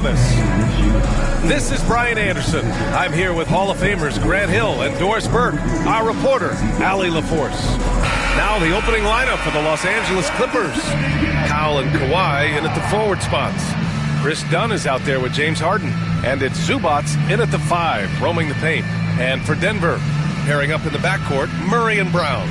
This is Brian Anderson. I'm here with Hall of Famers Grant Hill and Doris Burke, our reporter, Allie LaForce. Now the opening lineup for the Los Angeles Clippers. Kyle and Kawhi in at the forward spots. Chris Dunn is out there with James Harden. And it's Zubac in at the 5, roaming the paint. And for Denver, pairing up in the backcourt, Murray and Brown.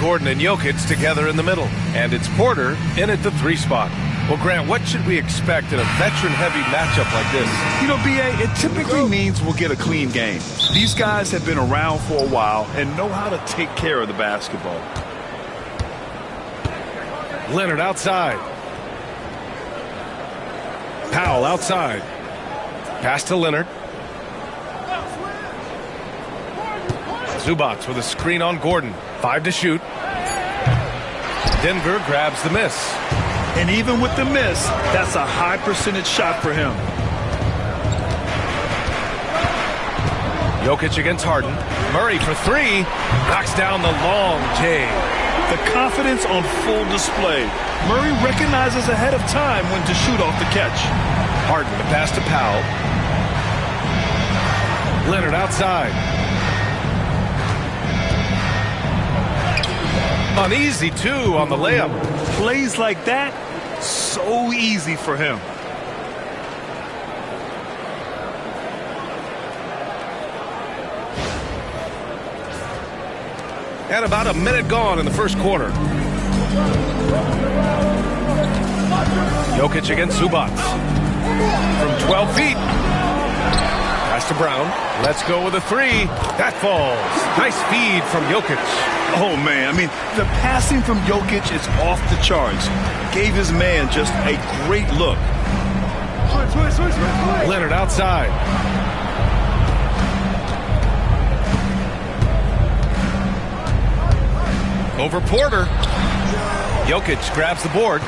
Gordon and Jokic together in the middle. And it's Porter in at the 3 spot. Well, Grant, what should we expect in a veteran-heavy matchup like this? You know, B.A., it typically means we'll get a clean game. These guys have been around for a while and know how to take care of the basketball. Leonard outside. Powell outside. Pass to Leonard. Zubac with a screen on Gordon. 5 to shoot. Denver grabs the miss. And even with the miss, that's a high percentage shot for him. Jokic against Harden. Murray for 3. Knocks down the long J. The confidence on full display. Murray recognizes ahead of time when to shoot off the catch. Harden the pass to Powell. Leonard outside. Uneasy, too, on the layup. Plays like that, so easy for him. And about a minute gone in the first quarter. Jokic against Zubac. From 12 feet. Pass to Brown. Let's go with a 3. That falls. Nice feed from Jokic. Oh, man. I mean, the passing from Jokic is off the charts. Gave his man just a great look. Leonard outside. Over Porter. Jokic grabs the board.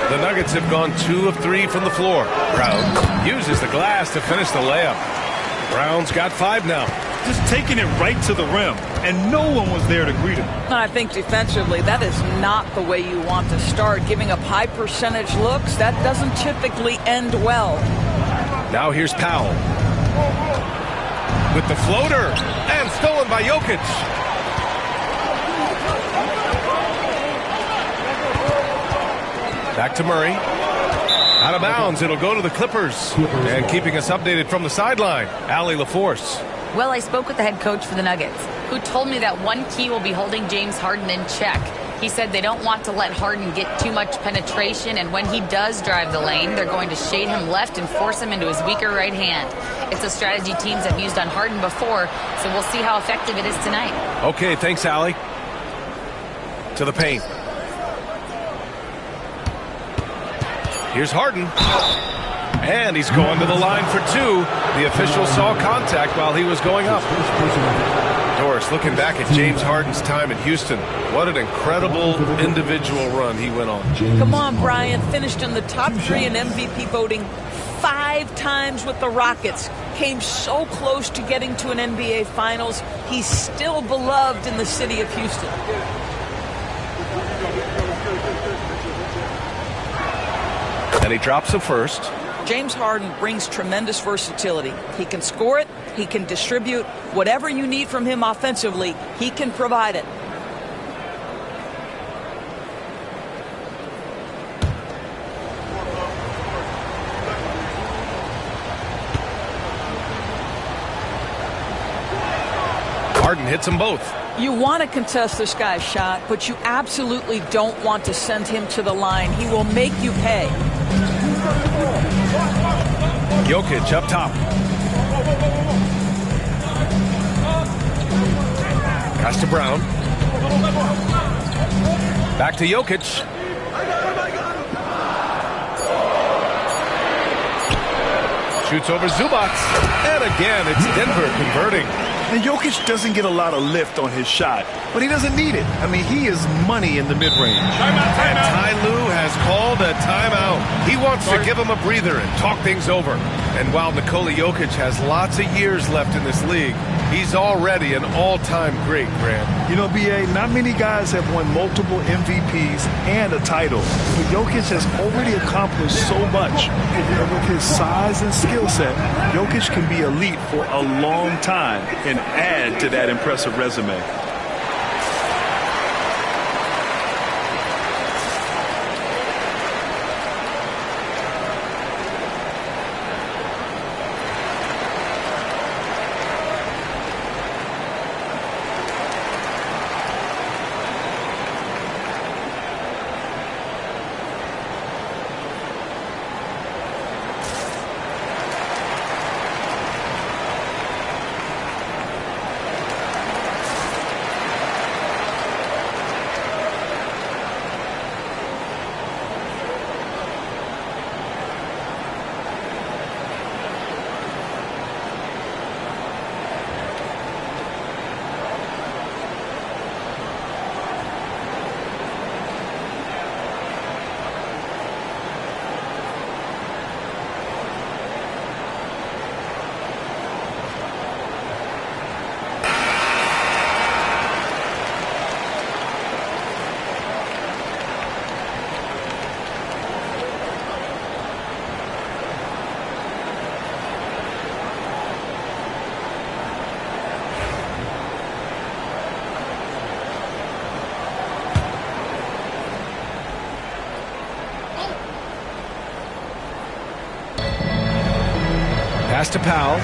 The Nuggets have gone 2 of 3 from the floor. Brown uses the glass to finish the layup. Brown's got 5 now. Just taking it right to the rim, and no one was there to greet him. I think defensively, that is not the way you want to start. Giving up high percentage looks, that doesn't typically end well. Now here's Powell. With the floater, and stolen by Jokic. Back to Murray. Out of bounds, it'll go to the Clippers. And keeping us updated from the sideline, Allie LaForce. Well, I spoke with the head coach for the Nuggets, who told me that one key will be holding James Harden in check. He said they don't want to let Harden get too much penetration, and when he does drive the lane, they're going to shade him left and force him into his weaker right hand. It's a strategy teams have used on Harden before, so we'll see how effective it is tonight. Okay, thanks, Allie. To the paint. Here's Harden. And he's going to the line for 2. The official saw contact while he was going up. Doris, looking back at James Harden's time in Houston, what an incredible individual run he went on. Come on, Brian. Finished in the top 3 in MVP voting 5 times with the Rockets. Came so close to getting to an NBA Finals. He's still beloved in the city of Houston. And he drops the first. James Harden brings tremendous versatility. He can score it. He can distribute. Whatever you need from him offensively, he can provide it. Harden hits them both. You want to contest this guy's shot, but you absolutely don't want to send him to the line. He will make you pay. Jokic up top. Pass to Brown. Back to Jokic. Shoots over Zubac. And again, it's Denver converting. And Jokic doesn't get a lot of lift on his shot, but he doesn't need it. I mean, he is money in the mid-range. And Ty Lue has called a timeout. He wants to give him a breather and talk things over. And while Nikola Jokic has lots of years left in this league, He's already an all-time great, Grant. You know, B.A., not many guys have won multiple MVPs and a title. But Jokic has already accomplished so much. And with his size and skill set, Jokic can be elite for a long time and add to that impressive resume. Pass to Powell.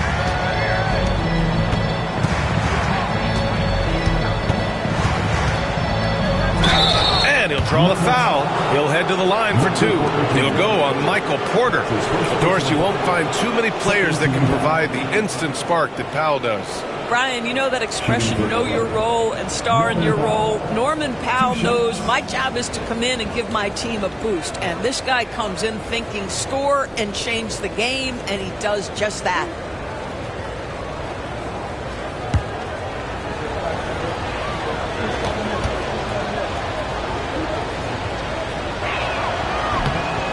And he'll draw the foul. He'll head to the line for two. He'll go on Michael Porter. Doris, you won't find too many players that can provide the instant spark that Powell does. Brian, you know that expression, know your role and star in your role. Norman Powell knows my job is to come in and give my team a boost. And this guy comes in thinking score and change the game, and he does just that.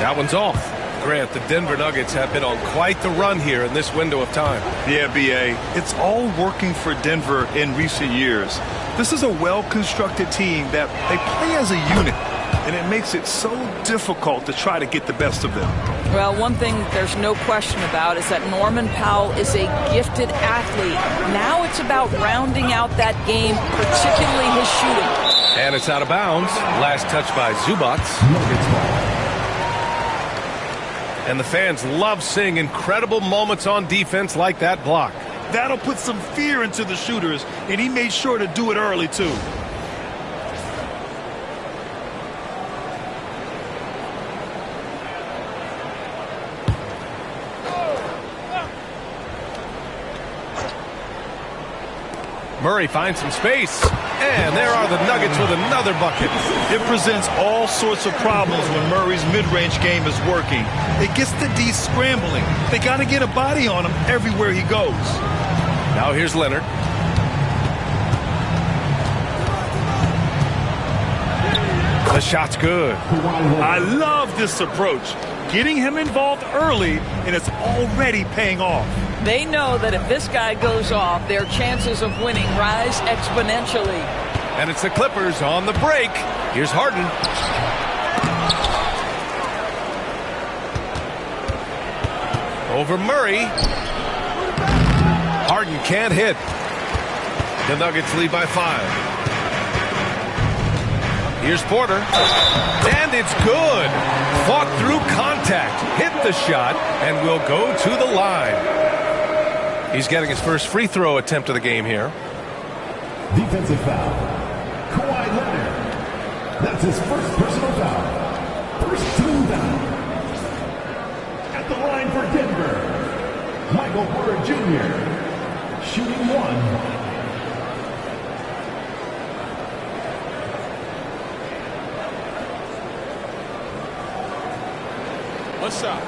That one's off. Grant, the Denver Nuggets have been on quite the run here in this window of time. Yeah, B.A., it's all working for Denver in recent years. This is a well-constructed team that they play as a unit, and it makes it so difficult to try to get the best of them. Well, one thing there's no question about is that Norman Powell is a gifted athlete. Now it's about rounding out that game, particularly his shooting. And it's out of bounds. Last touch by Zubats. And the fans love seeing incredible moments on defense like that block. That'll put some fear into the shooters, and he made sure to do it early, too. Murray finds some space, and there are the Nuggets with another bucket. It presents all sorts of problems when Murray's mid-range game is working. It gets the D scrambling. They got to get a body on him everywhere he goes. Now here's Leonard. The shot's good. I love this approach. Getting him involved early, and it's already paying off. They know that if this guy goes off, their chances of winning rise exponentially. And it's the Clippers on the break. Here's Harden. Over Murray. Harden can't hit. The Nuggets lead by 5. Here's Porter. And it's good. Fought through contact. Hit the shot and will go to the line. He's getting his first free throw attempt of the game here. Defensive foul. Kawhileonard. That's his first personal foul. First team foul. At the line for Denver, Michael Porter Jr. Shooting one. What's up?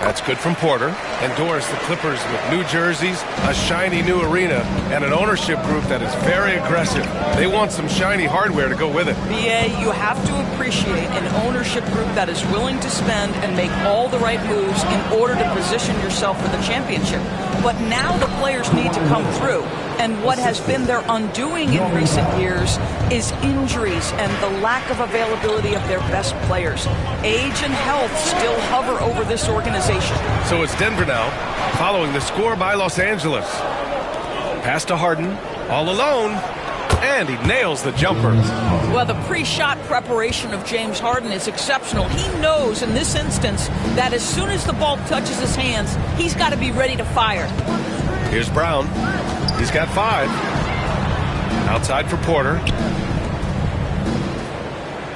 That's good from Porter. Endorse the Clippers with new jerseys, a shiny new arena, and an ownership group that is very aggressive. They want some shiny hardware to go with it. BA, you have to appreciate an ownership group that is willing to spend and make all the right moves in order to position yourself for the championship. But now the players need to come through. And what has been their undoing in recent years is injuries and the lack of availability of their best players. Age and health still hover over this organization. So it's Denver now, following the score by Los Angeles. Pass to Harden, all alone, and he nails the jumper. Well, the pre-shot preparation of James Harden is exceptional. He knows in this instance that as soon as the ball touches his hands, he's got to be ready to fire. Here's Brown. He's got 5. Outside for Porter.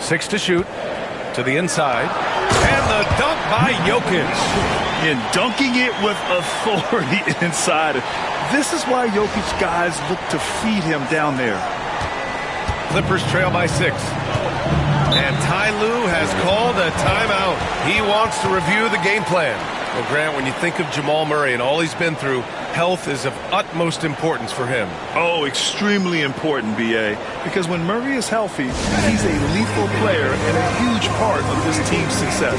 6 to shoot. To the inside. And the dunk by Jokic. And dunking it with authority inside. This is why Jokic guys look to feed him down there. Clippers trail by 6. And Ty Lue has called a timeout. He wants to review the game plan. Well, Grant, when you think of Jamal Murray and all he's been through, health is of utmost importance for him. Oh, extremely important, BA. Because when Murray is healthy, he's a lethal player and a huge part of this team's success.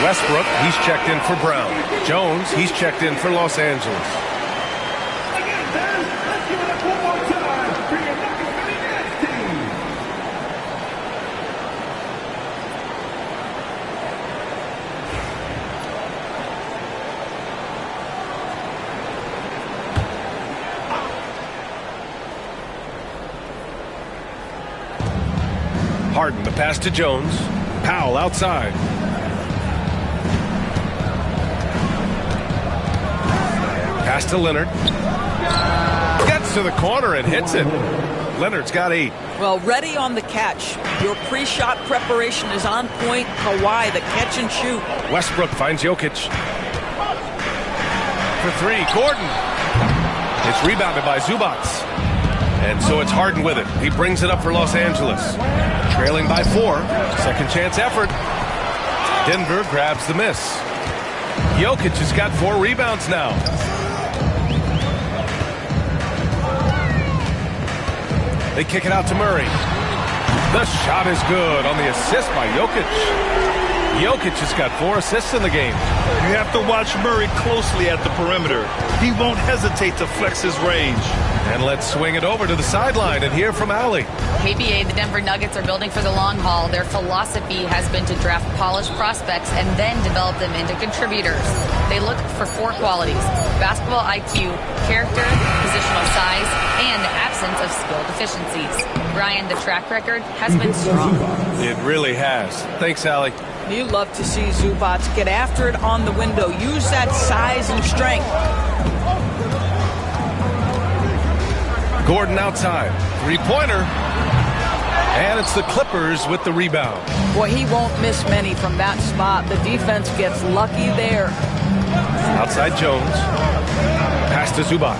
Westbrook, he's checked in for Brown. Jones, he's checked in for Los Angeles. Again, Ben, let's give it up one more time for your Nuggets Nuggets team. Harden, the pass to Jones. Powell outside. Pass to Leonard. Gets to the corner and hits it. Leonard's got 8. Well, ready on the catch. Your pre-shot preparation is on point. Kawhi, the catch and shoot. Westbrook finds Jokic. For 3, Gordon. It's rebounded by Zubac. And so it's Harden with it. He brings it up for Los Angeles. Trailing by 4. Second chance effort. Denver grabs the miss. Jokic has got 4 rebounds now. They kick it out to Murray. The shot is good on the assist by Jokic. Jokic has got 4 assists in the game. You have to watch Murray closely at the perimeter. He won't hesitate to flex his range. And let's swing it over to the sideline and hear from Allie. KBA, the Denver Nuggets are building for the long haul. Their philosophy has been to draft polished prospects and then develop them into contributors. They look for 4 qualities: basketball IQ, character, positional size, and the absence of skill deficiencies. Brian, the track record has been strong. It really has. Thanks, Allie. You love to see Zubac get after it on the window. Use that size and strength. Gordon outside. 3-pointer. And it's the Clippers with the rebound. Boy, he won't miss many from that spot. The defense gets lucky there. Outside Jones. Pass to Zubac.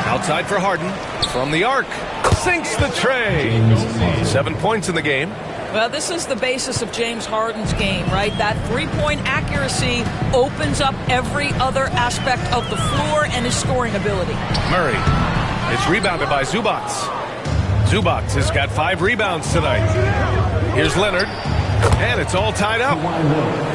Outside for Harden. From the arc. Sinks the tray. 7 points in the game. Well, this is the basis of James Harden's game, right? That three-point accuracy opens up every other aspect of the floor and his scoring ability. Murray. It's rebounded by Zubac. Zubac has got 5 rebounds tonight. Here's Leonard, and it's all tied up.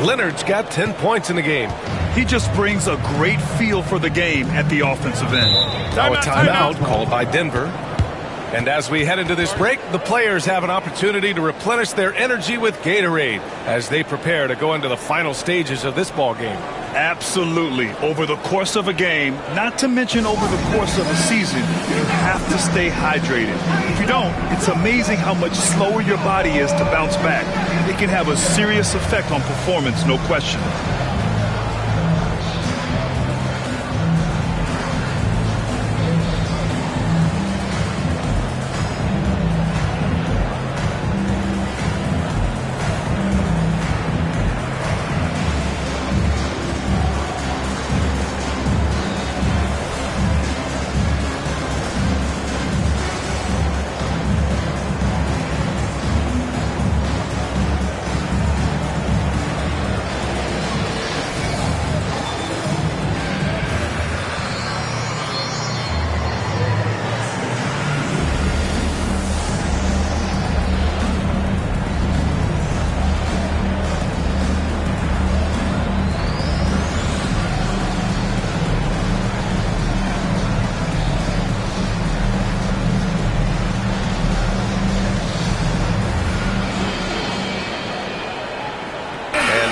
Leonard's got 10 points in the game. He just brings a great feel for the game at the offensive end. Now a timeout called by Denver. And as we head into this break, the players have an opportunity to replenish their energy with Gatorade as they prepare to go into the final stages of this ball game. Absolutely. Over the course of a game, not to mention over the course of a season, you have to stay hydrated. If you don't, it's amazing how much slower your body is to bounce back. It can have a serious effect on performance, no question.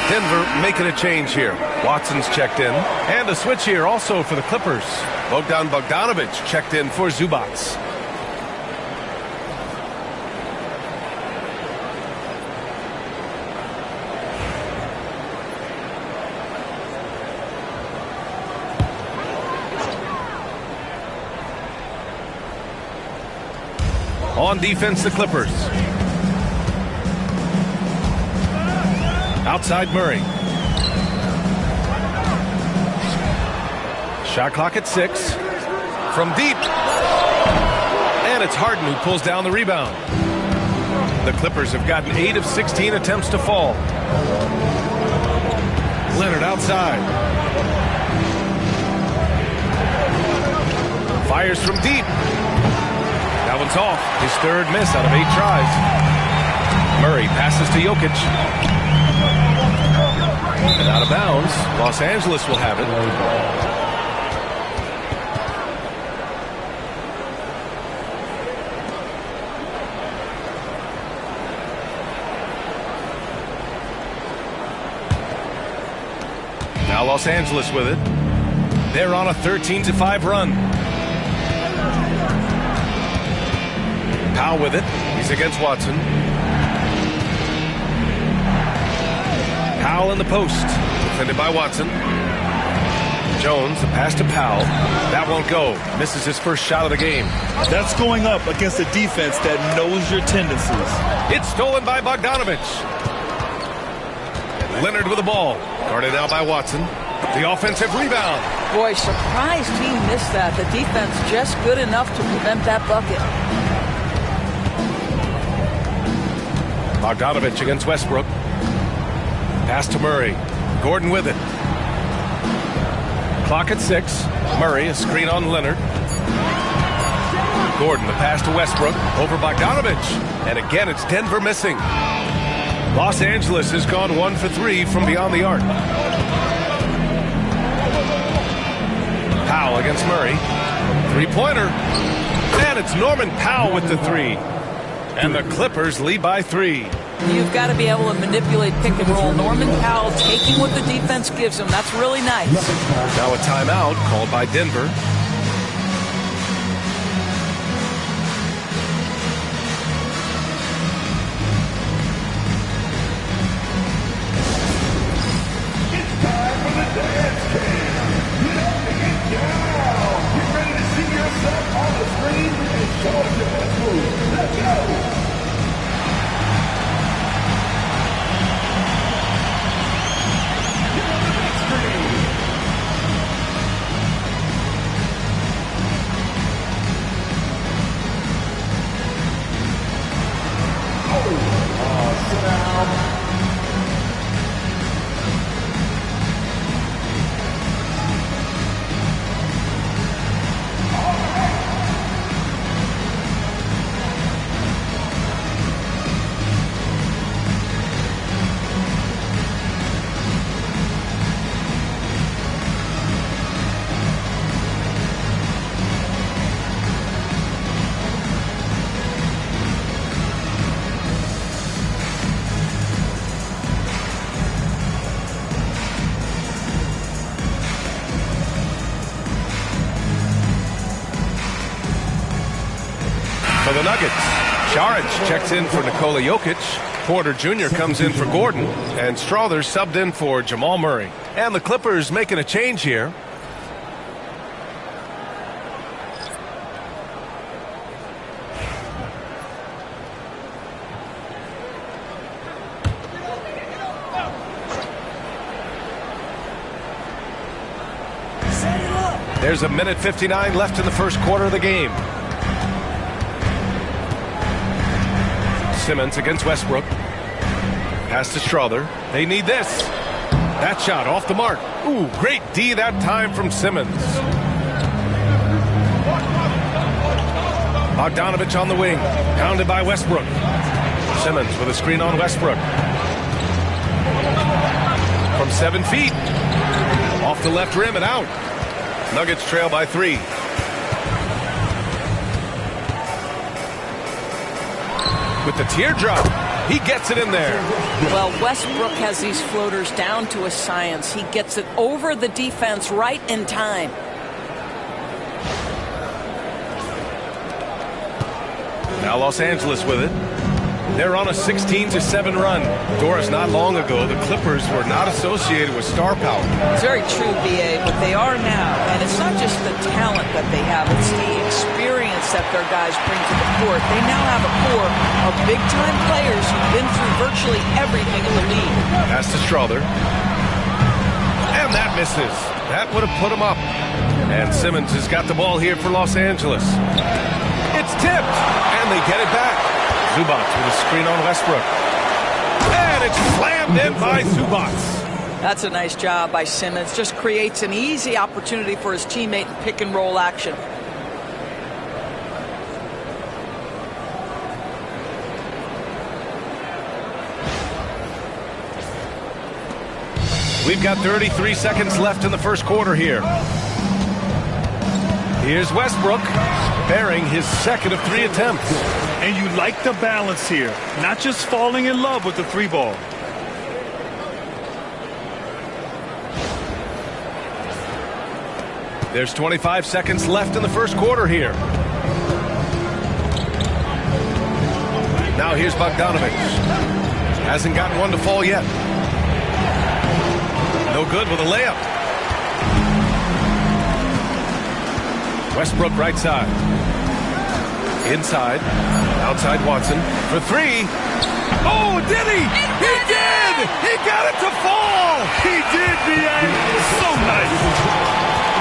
Denver making a change here. Watson's checked in. And a switch here also for the Clippers. Bogdanovic checked in for Zubac. On defense, the Clippers. Outside Murray. Shot clock at 6. From deep. And it's Harden who pulls down the rebound. The Clippers have gotten 8 of 16 attempts to fall. Leonard outside. Fires from deep. That one's off. His third miss out of 8 tries. Murray passes to Jokic. And out of bounds. Los Angeles will have it. Now Los Angeles with it. They're on a 13-5 run. Powell with it. He's against Watson. Powell in the post. Defended by Watson. Jones, the pass to Powell. That won't go. Misses his first shot of the game. That's going up against a defense that knows your tendencies. It's stolen by Bogdanovic. Leonard with the ball. Guarded now by Watson. The offensive rebound. Boy, surprised he missed that. The defense just good enough to prevent that bucket. Bogdanovic against Westbrook. Pass to Murray. Gordon with it. Clock at 6. Murray, a screen on Leonard. Gordon, the pass to Westbrook. Over Bogdanovic. And again, it's Denver missing. Los Angeles has gone 1 for 3 from beyond the arc. Powell against Murray. Three-pointer. And it's Norman Powell with the 3. And the Clippers lead by 3. You've got to be able to manipulate pick and roll. Norman Powell taking what the defense gives him. That's really nice. Now a timeout called by Denver. It's time for the dance cam. Get up and get down. Get ready to see yourself on the screen and show us your best move. Let's go. the Nuggets. Šarić checks in for Nikolajokic. Porter Jr. comes in for Gordon. And Strother subbed in for Jamal Murray. And the Clippers making a change here. There's a minute 59 left in the first quarter of the game. Simmons against Westbrook. Pass to Strother. They need this. That shot off the mark. Ooh, great D that time from Simmons. Bogdanovich on the wing. Pounded by Westbrook. Simmons with a screen on Westbrook. From 7 feet. Off the left rim and out. Nuggets trail by 3. With the teardrop, he gets it in there. Well, Westbrook has these floaters down to a science. He gets it over the defense right in time. Now Los Angeles with it. They're on a 16-7 run. Doris, not long ago, the Clippers were not associated with star power. It's very true, B.A., but they are now. And it's not just the talent that they have. It's the experience that their guys bring to the court. They now have a core of big-time players who've been through virtually everything in the league. Pass to Strother. And that misses. That would have put him up. And Simmons has got the ball here for Los Angeles. It's tipped, and they get it back. Zubac with a screen on Westbrook. And it's slammed in by Zubac. That's a nice job by Simmons. Just creates an easy opportunity for his teammate in pick-and-roll action. We've got 33 seconds left in the first quarter here. Here's Westbrook, bearing his second of 3 attempts. And you like the balance here, not just falling in love with the 3-ball. There's 25 seconds left in the first quarter here. Now here's Bogdanovich. Hasn't gotten one to fall yet. No good with a layup. Westbrook right side. Inside. Outside Watson for 3. Oh, did he? He did! He got it to fall! He did, B.A. So nice.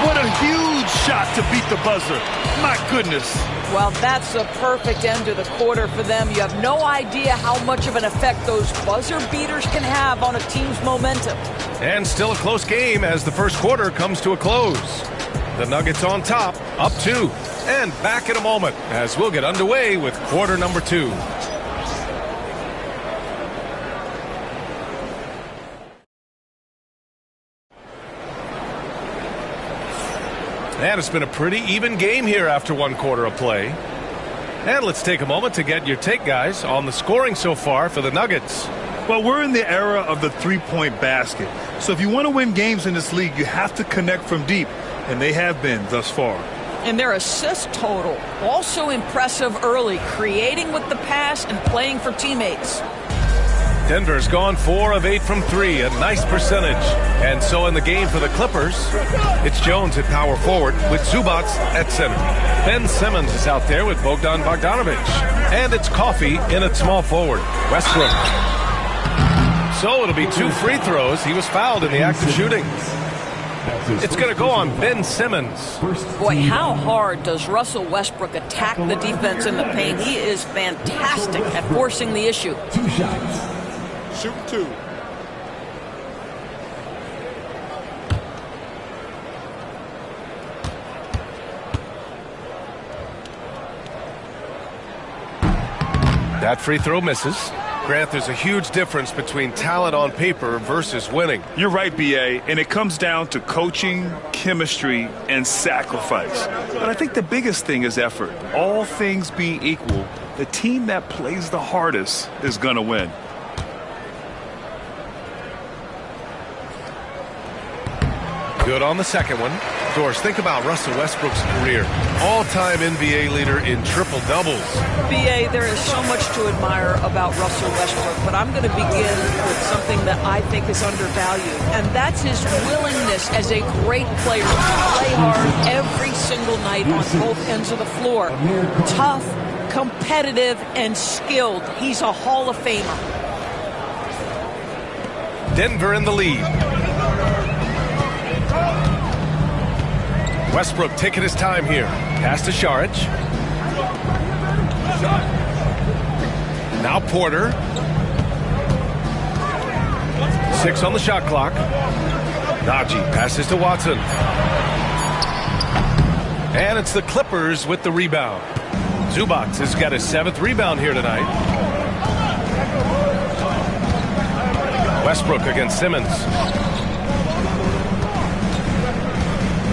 What a huge shot to beat the buzzer. My goodness. Well, that's a perfect end to the quarter for them. You have no idea how much of an effect those buzzer beaters can have on a team's momentum. And still a close game as the first quarter comes to a close. The Nuggets on top, up 2. And back in a moment as we'll get underway with quarter number 2. And it's been a pretty even game here after 1 quarter of play. And let's take a moment to get your take, guys, on the scoring so far for the Nuggets. Well, we're in the era of the 3-point basket. So if you want to win games in this league, you have to connect from deep. And they have been thus far. And their assist total, also impressive early, creating with the pass and playing for teammates. Denver's gone 4 of 8 from 3, a nice percentage. And so in the game for the Clippers, it's Jones at power forward with Zubac at center. Ben Simmons is out there with Bogdan Bogdanovich. And it's Coffey in at small forward. Westbrook. So it'll be 2 free throws. He was fouled in the act of shooting. It's going to go on Ben Simmons. Boy, how hard does Russell Westbrook attack the defense in the paint? He is fantastic at forcing the issue. 2 shots. Shoot 2. That free throw misses. Grant, there's a huge difference between talent on paper versus winning. You're right, B.A., and it comes down to coaching, chemistry, and sacrifice. But I think the biggest thing is effort. All things being equal, the team that plays the hardest is going to win. Good on the second one. Doris, think about Russell Westbrook's career. All-time NBA leader in triple-doubles. B.A., there is so much to admire about Russell Westbrook, but I'm going to begin with something that I think is undervalued, and that's his willingness as a great player to play hard every single night on both ends of the floor. Tough, competitive, and skilled. He's a Hall of Famer. Denver in the lead. Westbrook taking his time here. Pass to Šarić. Now Porter. 6 on the shot clock. Nagy passes to Watson. And it's the Clippers with the rebound. Zubac has got his 7th rebound here tonight. Westbrook against Simmons.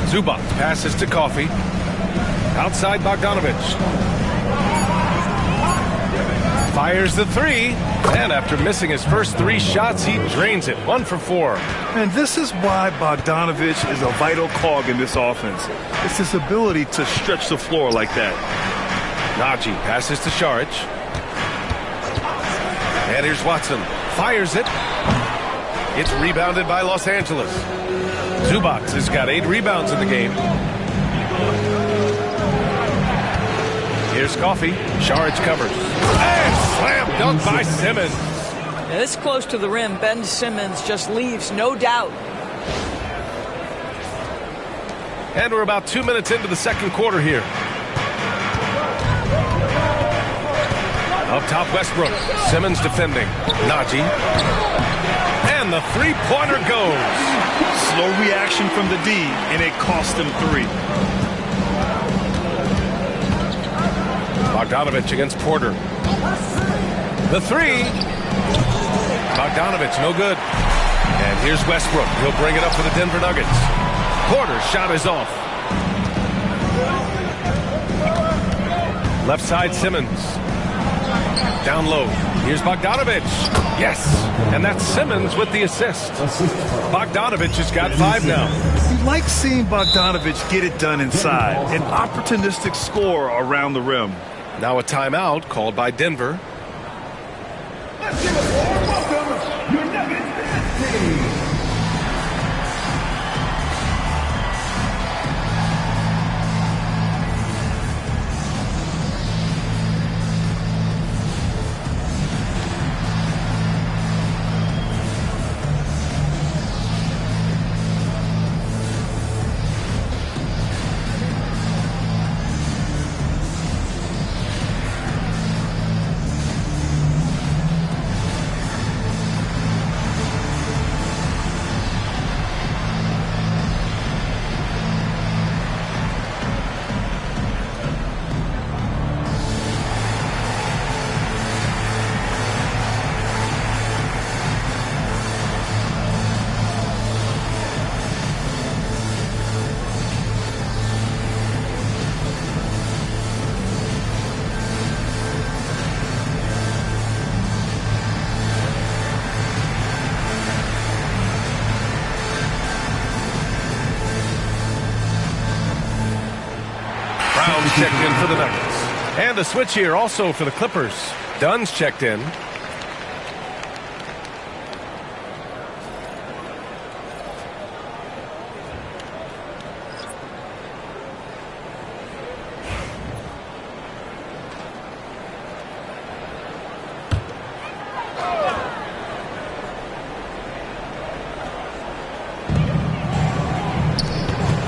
Zubac passes to Coffey. Outside Bogdanovic. Fires the 3. And after missing his first 3 shots, he drains it. 1 for 4. And this is why Bogdanovic is a vital cog in this offense. It's his ability to stretch the floor like that. Nagy passes to Šarić. And here's Watson. Fires it. It's rebounded by Los Angeles. Zubac has got 8 rebounds in the game. Here's Coffey. Šarić covers. And slam dunk by Simmons. This close to the rim, Ben Simmons just leaves no doubt. And we're about 2 minutes into the second quarter here. Up top, Westbrook. Simmons defending. Nagy. And the three-pointer goes. Slow reaction from the D, and it cost him 3. Bogdanovic against Porter. The 3. Bogdanovic, no good. And here's Westbrook. He'll bring it up for the Denver Nuggets. Porter's shot is off. Left side, Simmons. Down low. Here's Bogdanovic. Yes. And that's Simmons with the assist. Bogdanovic has got 5 now. You like seeing Bogdanovic get it done inside. An opportunistic score around the rim. Now a timeout called by Denver. Let's give a warm welcome, your Nuggets team. Checked in for the Nuggets. And a switch here also for the Clippers. Dunn's checked in.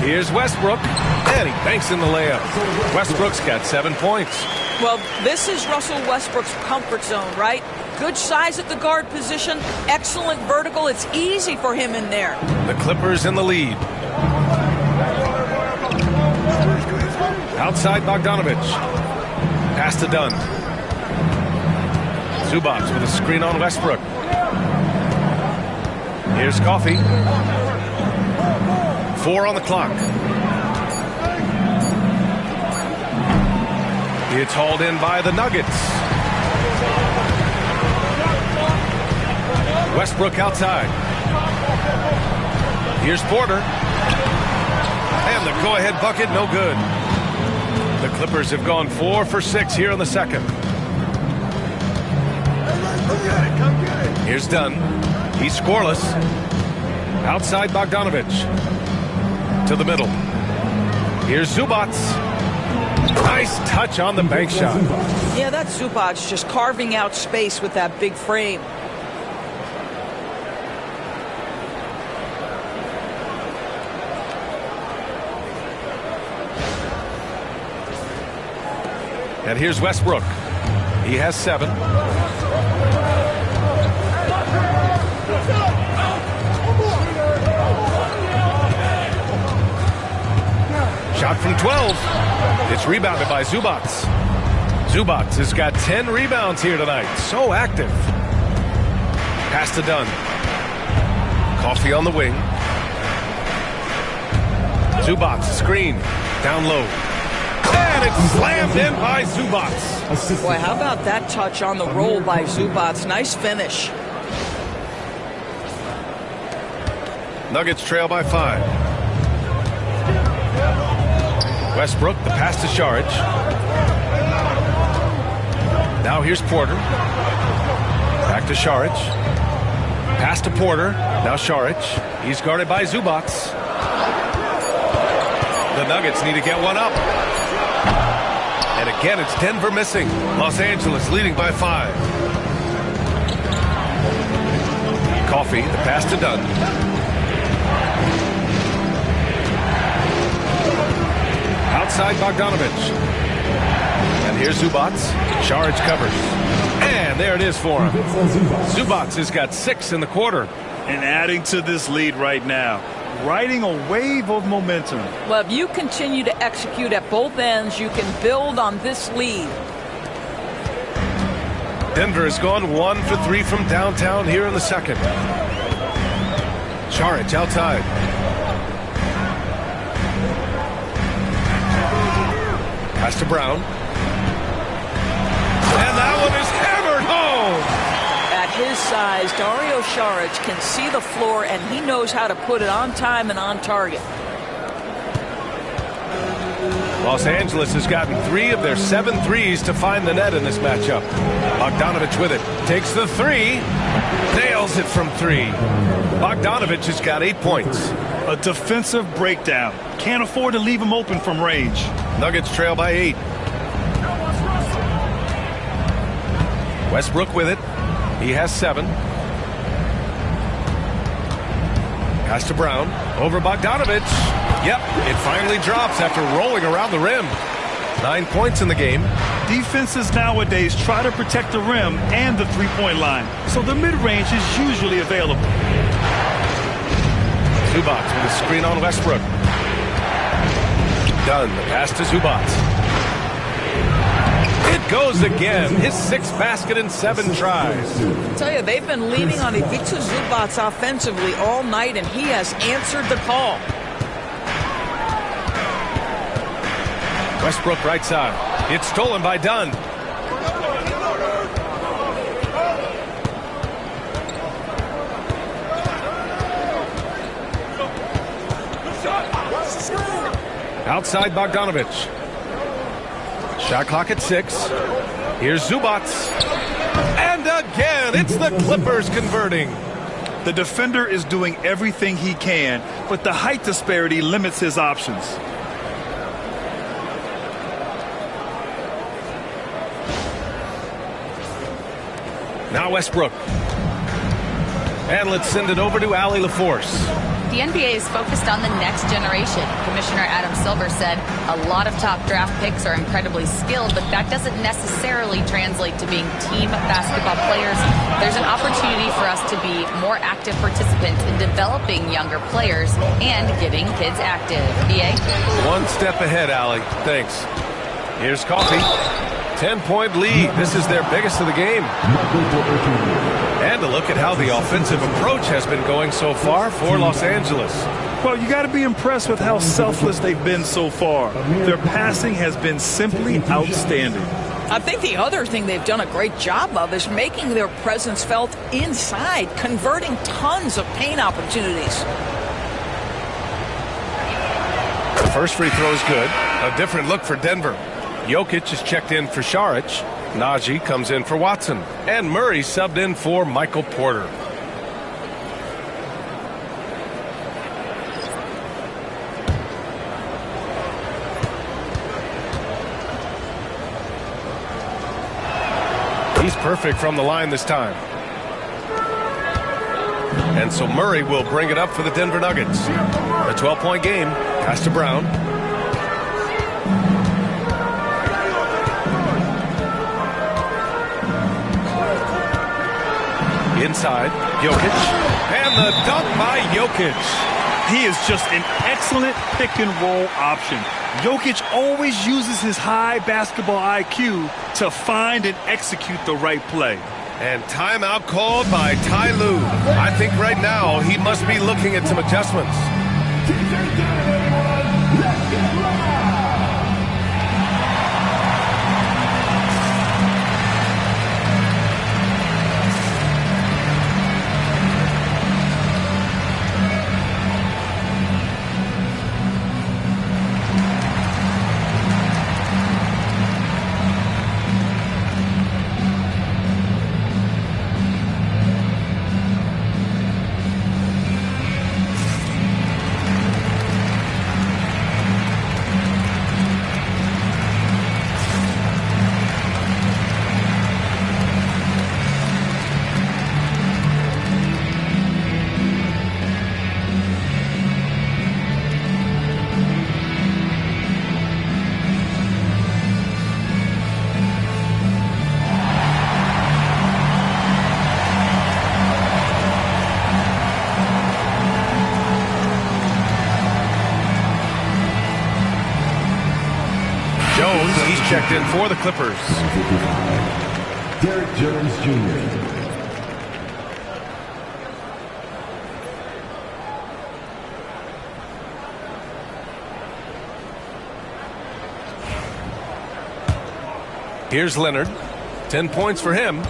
Here's Westbrook. And he banks in the layup. Westbrook's got 7 points. Well, this is Russell Westbrook's comfort zone, right? Good size at the guard position, excellent vertical. It's easy for him in there. The Clippers in the lead. Outside Bogdanovic. Pass to Dunn. Zubac with a screen on Westbrook. Here's Coffey. 4 on the clock. It's hauled in by the Nuggets. Westbrook outside. Here's Porter. And the go-ahead bucket, no good. The Clippers have gone 4 for 6 here in the second. Here's Dunn. He's scoreless. Outside Bogdanovich. To the middle. Here's Zubac. Nice touch on the bank shot. Yeah, that's Zubac just carving out space with that big frame. And here's Westbrook. He has 7. Shot from 12. It's rebounded by Zubac. Zubac has got 10 rebounds here tonight. So active. Pass to Dunn. Coffee on the wing. Zubac screen. Down low. And it's slammed in by Zubac. Boy, how about that touch on the roll by Zubac? Nice finish. Nuggets trail by 5. Westbrook, the pass to Šarić. Now here's Porter. Back to Šarić. Pass to Porter. Now Šarić. He's guarded by Zubac. The Nuggets need to get one up. And again, it's Denver missing. Los Angeles leading by 5. Coffee, the pass to Dunn. Outside Bogdanovich. And here's Zubac. Šarić covers. And there it is for him. Zubac has got 6 in the quarter. And adding to this lead right now. Riding a wave of momentum. Well, if you continue to execute at both ends, you can build on this lead. Denver has gone 1 for 3 from downtown here in the second. Šarić outside. Pass to Brown. And that one is hammered home. At his size, Dario Šarić can see the floor, and he knows how to put it on time and on target. Los Angeles has gotten 3 of their 7 threes to find the net in this matchup. Bogdanovich with it. Takes the 3. Nails it from 3. Bogdanovich has got 8 points. A defensive breakdown. Can't afford to leave him open from range. Nuggets trail by 8. Westbrook with it. He has 7. Pass to Brown. Over Bogdanovich. Yep, it finally drops after rolling around the rim. 9 points in the game. Defenses nowadays try to protect the rim and the three-point line, so the mid-range is usually available. Zubac with a screen on Westbrook. Dunn, the pass to Zubac. It goes again. His 6th basket in 7 tries. I tell you, they've been leaning on Ivica Zubac offensively all night, and he has answered the call. Westbrook right side. It's stolen by Dunn. Outside Bogdanovich. Shot clock at 6. Here's Zubac. And again, it's the Clippers converting. The defender is doing everything he can, but the height disparity limits his options. Now Westbrook. And let's send it over to Allie LaForce. The NBA is focused on the next generation. Commissioner Adam Silver said a lot of top draft picks are incredibly skilled, but that doesn't necessarily translate to being team basketball players. There's an opportunity for us to be more active participants in developing younger players and getting kids active. BA? One step ahead, Allie. Thanks. Here's Coffee. 10-point lead. This is their biggest of the game. And a look at how the offensive approach has been going so far for Los Angeles. Well, you got to be impressed with how selfless they've been so far. Their passing has been simply outstanding. I think the other thing they've done a great job of is making their presence felt inside, converting tons of paint opportunities. The first free throw is good. A different look for Denver. Jokic is checked in for Saric. Najee comes in for Watson. And Murray subbed in for Michael Porter. He's perfect from the line this time. And so Murray will bring it up for the Denver Nuggets. A 12-point game. Pass to Brown. Inside, Jokic. And the dunk by Jokic. He is just an excellent pick-and-roll option. Jokic always uses his high basketball IQ to find and execute the right play. And timeout called by Ty Lue. I think right now he must be looking at some adjustments. Checked in for the Clippers. Derek Jones Jr. Here's Leonard. 10 points for him.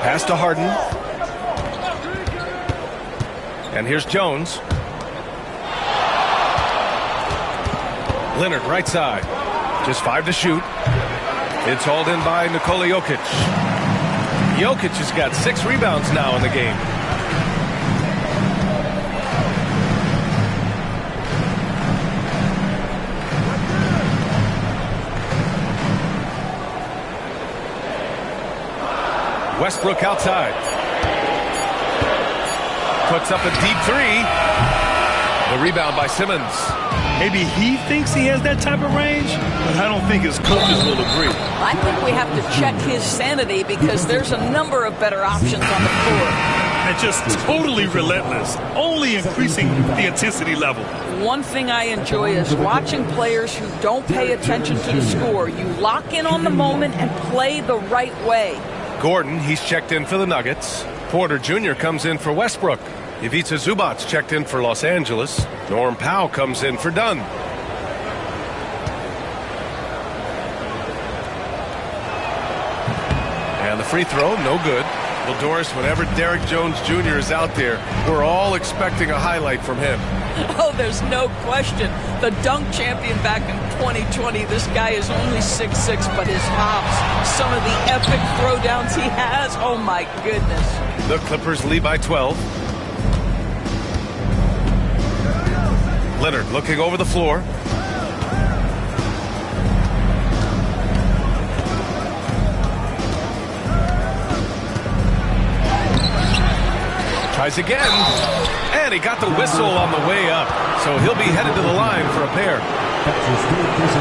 Pass to Harden. And here's Jones. Leonard, right side. Just 5 to shoot. It's hauled in by Nikolajokic. Jokic has got 6 rebounds now in the game. Westbrook outside. Puts up a deep 3. The rebound by Simmons. Maybe he thinks he has that type of range, but I don't think his coaches will agree. I think we have to check his sanity because there's a number of better options on the floor. And just totally relentless, only increasing the intensity level. One thing I enjoy is watching players who don't pay attention to the score. You lock in on the moment and play the right way. Gordon, he's checked in for the Nuggets. Porter Jr. comes in for Westbrook. Ivica Zubac's checked in for Los Angeles. Norm Powell comes in for Dunn. And the free throw, no good. Well, Doris, whenever Derek Jones Jr. is out there, we're all expecting a highlight from him. Oh, there's no question. The dunk champion back in 2020, this guy is only 6'6", but his hops, some of the epic throwdowns he has, oh my goodness. The Clippers lead by 12. Leonard looking over the floor. Tries again. And he got the whistle on the way up. So he'll be headed to the line for a pair.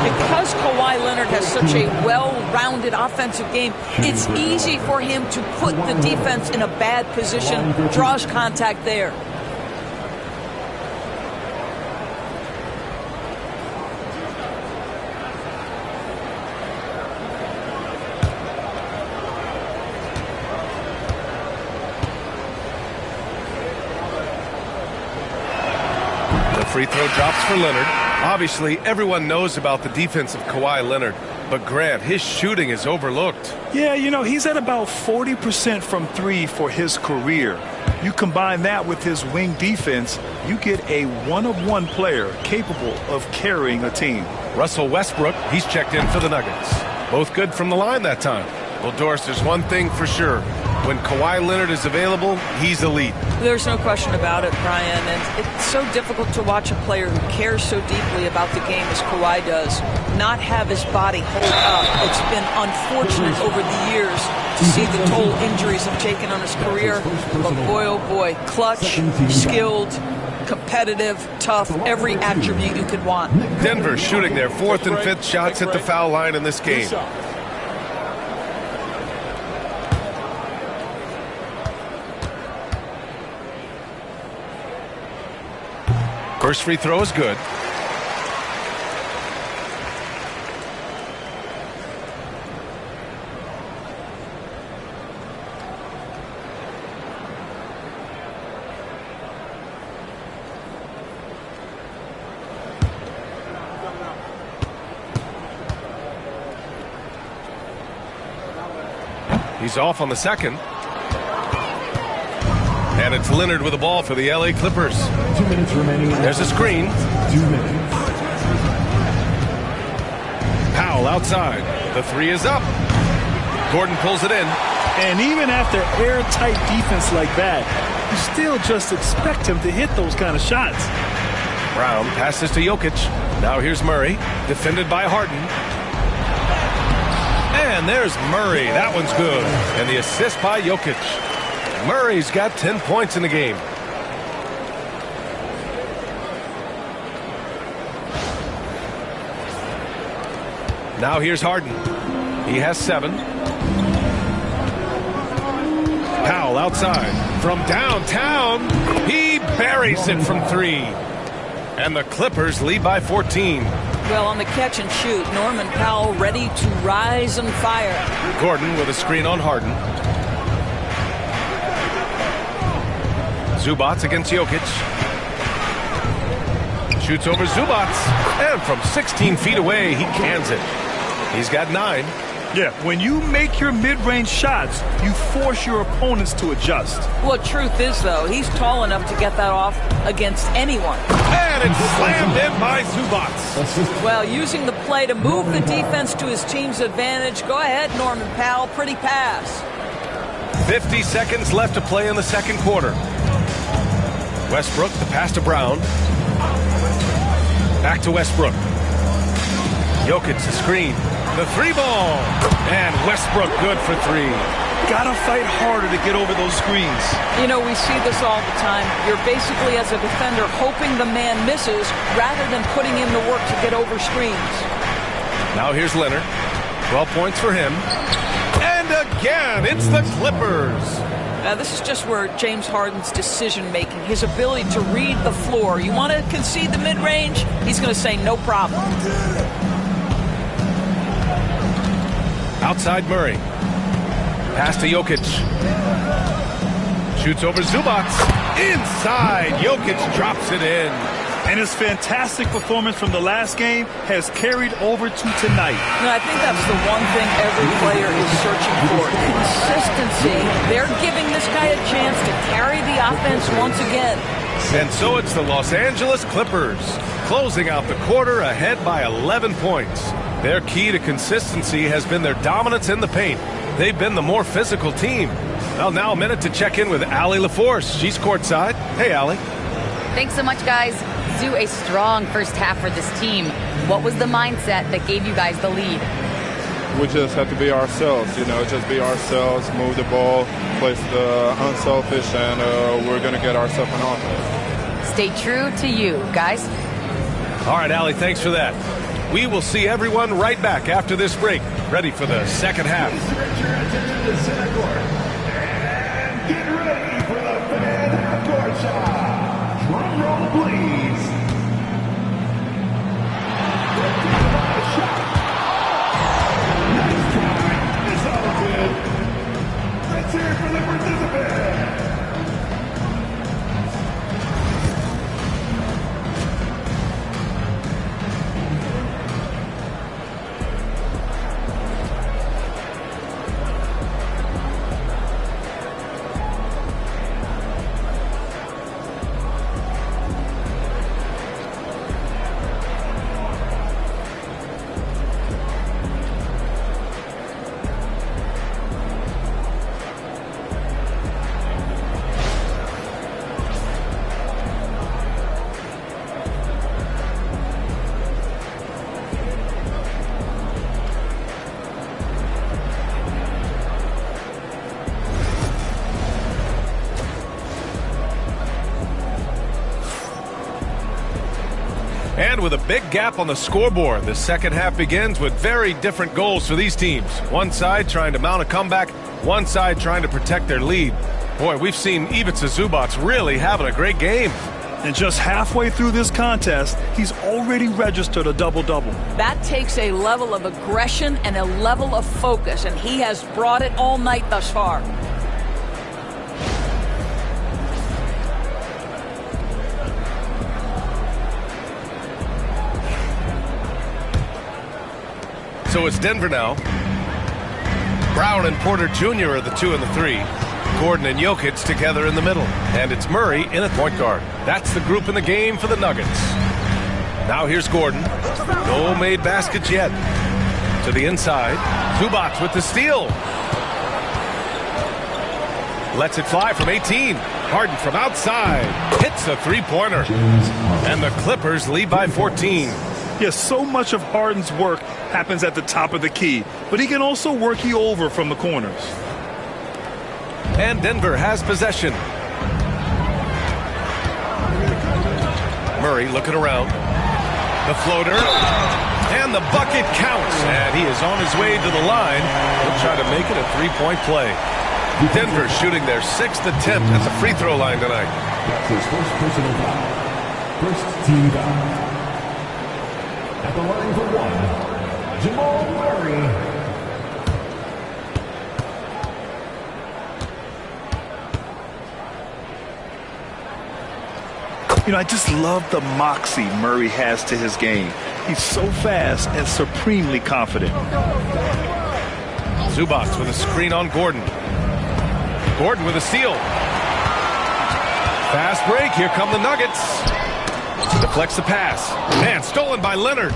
Because Kawhi Leonard has such a well-rounded offensive game, it's easy for him to put the defense in a bad position, draws contact there. Free throw drops for Leonard. Obviously, everyone knows about the defense of Kawhi Leonard. But Grant, his shooting is overlooked. Yeah, you know, he's at about 40% from three for his career. You combine that with his wing defense, you get a one-of-one player capable of carrying a team. Russell Westbrook, he's checked in for the Nuggets. Both good from the line that time. Well, Doris, there's one thing for sure. When Kawhi Leonard is available, he's elite. There's no question about it, Brian. And it's so difficult to watch a player who cares so deeply about the game as Kawhi does not have his body hold up. It's been unfortunate over the years to see the toll injuries have taken on his career. But boy, oh boy, clutch, skilled, competitive, tough, every attribute you could want. Denver shooting their fourth and fifth shots at the foul line in this game. First free throw is good. He's off on the second. And it's Leonard with the ball for the LA Clippers. 2 minutes remaining. There's a screen. 2 minutes. Powell outside. The three is up. Gordon pulls it in. And even after airtight defense like that, you still just expect him to hit those kind of shots. Brown passes to Jokic. Now here's Murray, defended by Harden. And there's Murray. That one's good. And the assist by Jokic. Murray's got 10 points in the game. Now here's Harden. He has 7. Powell outside. From downtown, he buries it from 3. And the Clippers lead by 14. Well, on the catch and shoot, Norman Powell ready to rise and fire. Gordon with a screen on Harden. Zubats against Jokic. Shoots over Zubats. And from 16 feet away, he cans it. He's got 9. Yeah, when you make your mid-range shots, you force your opponents to adjust. Well, truth is, though, he's tall enough to get that off against anyone. And it's slammed in by Zubats. Well, using the play to move the defense to his team's advantage. Go ahead, Norman Powell. Pretty pass. 50 seconds left to play in the second quarter. Westbrook, the pass to Brown. Back to Westbrook. Jokic, the screen. The 3-ball. And Westbrook good for 3. Gotta fight harder to get over those screens. You know, we see this all the time. You're basically, as a defender, hoping the man misses rather than putting in the work to get over screens. Now here's Leonard. 12 points for him. And again, it's the Clippers. Now, this is just where James Harden's decision-making, his ability to read the floor. You want to concede the mid-range? He's going to say no problem. Outside Murray. Pass to Jokic. Shoots over Zubats. Inside. Jokic drops it in. And his fantastic performance from the last game has carried over to tonight. No, I think that's the one thing every player is searching for. Consistency. They're giving this guy a chance to carry the offense once again. And so it's the Los Angeles Clippers closing out the quarter ahead by 11 points. Their key to consistency has been their dominance in the paint. They've been the more physical team. Well, now a minute to check in with Allie LaForce. She's courtside. Hey, Allie. Thanks so much, guys. Zoo, a strong first half for this team. What was the mindset that gave you guys the lead? We just have to be ourselves, just be ourselves, move the ball, play unselfish, and we're going to get ourselves an offense. Stay true to you, guys. All right, Allie, thanks for that. We will see everyone right back after this break, ready for the second half. And get ready for the fan half-court shot. Drum roll, please. Nice try. It's all good. Let's hear it for the participant. And with a big gap on the scoreboard, the second half begins with very different goals for these teams. One side trying to mount a comeback, one side trying to protect their lead. Boy, we've seen Ivica Zubac really having a great game. And just halfway through this contest, he's already registered a double-double. That takes a level of aggression and a level of focus, and he has brought it all night thus far. So it's Denver now. Brown and Porter Jr. are the 2 and the 3. Gordon and Jokic together in the middle. And it's Murray in at point guard. That's the group in the game for the Nuggets. Now here's Gordon. No made baskets yet. To the inside. Zubac with the steal. Lets it fly from 18. Harden from outside. Hits a three-pointer. And the Clippers lead by 14. Yes, so much of Harden's work happens at the top of the key, but he can also work you over from the corners. And Denver has possession. Murray looking around. The floater. And the bucket counts. And he is on his way to the line. He'll try to make it a three-point play. Denver shooting their 6th attempt at the free throw line tonight. That's his first personal foul. First team foul. At the line for one, Jamal Murray. You know, I just love the moxie Murray has to his game. He's so fast and supremely confident. Zubac with a screen on Gordon. Gordon with a steal. Fast break. Here come the Nuggets. Deflects the pass. Man, stolen by Leonard.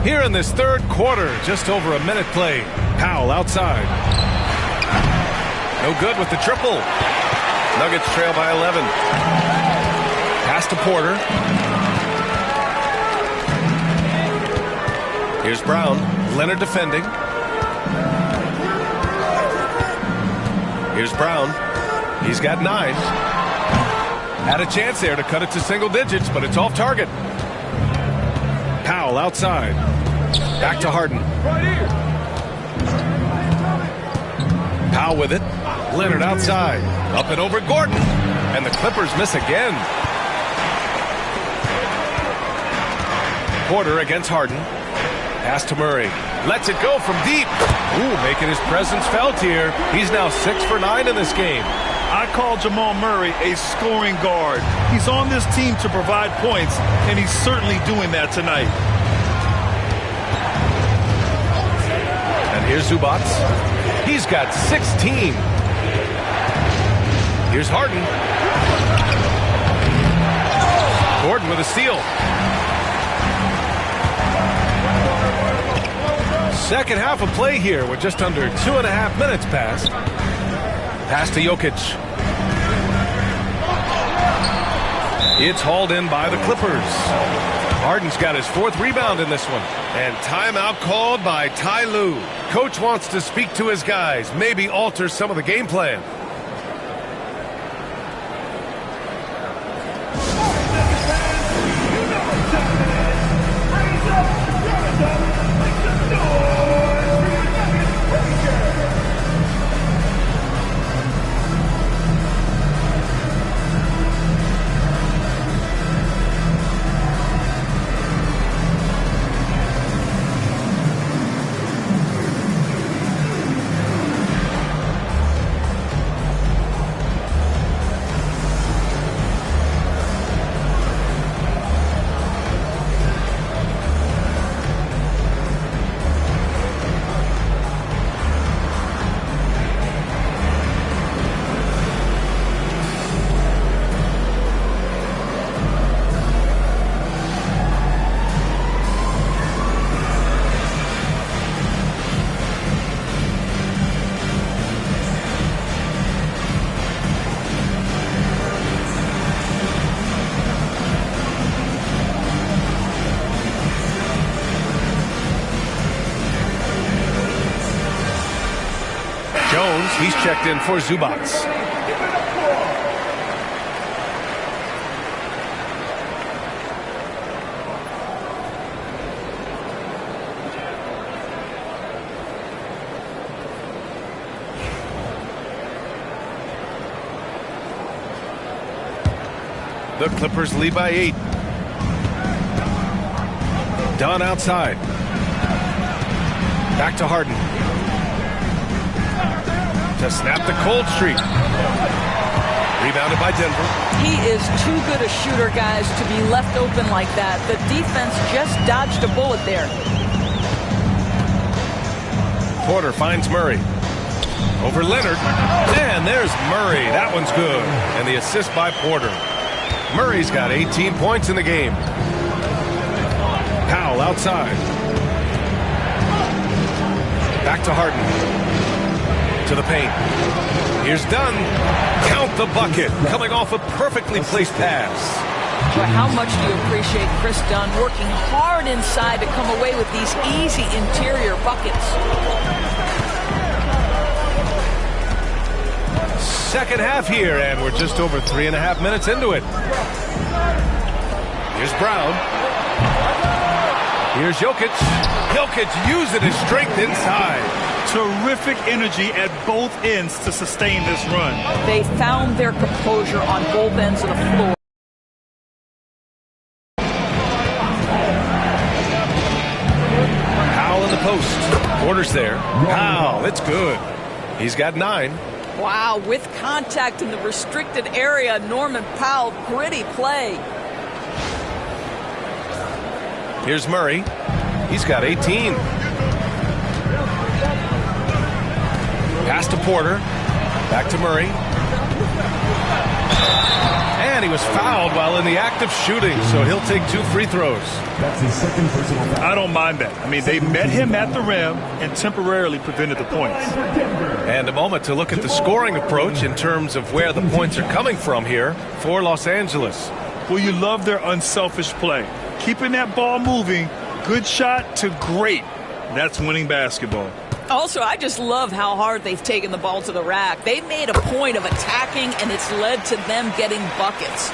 Here in this third quarter, just over a minute played. Powell outside. No good with the triple. Nuggets trail by 11. Pass to Porter. Here's Brown. Leonard defending. Here's Brown. He's got 9. Had a chance there to cut it to single digits, but it's off target. Powell outside. Back to Harden. Powell with it. Leonard outside. Up and over Gordon. And the Clippers miss again. Porter against Harden. Pass to Murray. Lets it go from deep. Ooh, making his presence felt here. He's now 6 for 9 in this game. I call Jamal Murray a scoring guard. He's on this team to provide points, and he's certainly doing that tonight. And here's Zubac. He's got 16. Here's Harden. Gordon with a steal. Second half of play here with just under 2.5 minutes passed. Pass to Jokic. It's hauled in by the Clippers. Harden's got his 4th rebound in this one. And timeout called by Ty Lue. Coach wants to speak to his guys, maybe alter some of the game plan. He's checked in for Zubac. The Clippers lead by 8. Dunn outside. Back to Harden. To snap the cold streak. Rebounded by Denver. He is too good a shooter, guys, to be left open like that. The defense just dodged a bullet there. Porter finds Murray. Over Leonard. And there's Murray. That one's good. And the assist by Porter. Murray's got 18 points in the game. Powell outside. Back to Harden. To the paint. Here's Dunn. Count the bucket. Coming off a perfectly placed pass. Boy, how much do you appreciate Chris Dunn working hard inside to come away with these easy interior buckets. Second half here, and we're just over 3.5 minutes into it. Here's Brown. Here's Jokic. Jokic using his strength inside. Terrific energy at both ends to sustain this run. They found their composure on both ends of the floor. Powell in the post. Porter's there. Powell, it's good. He's got 9. Wow, with contact in the restricted area, Norman Powell, gritty play. Here's Murray. He's got 18. Pass to Porter. Back to Murray. And he was fouled while in the act of shooting, so he'll take 2 free throws. That's his second personal foul. I don't mind that. I mean, they met him at the rim and temporarily prevented the points. And a moment to look at the scoring approach in terms of where the points are coming from here for Los Angeles. Well, you love their unselfish play. Keeping that ball moving, good shot to great. That's winning basketball. Also, I just love how hard they've taken the ball to the rack. They've made a point of attacking, and it's led to them getting buckets.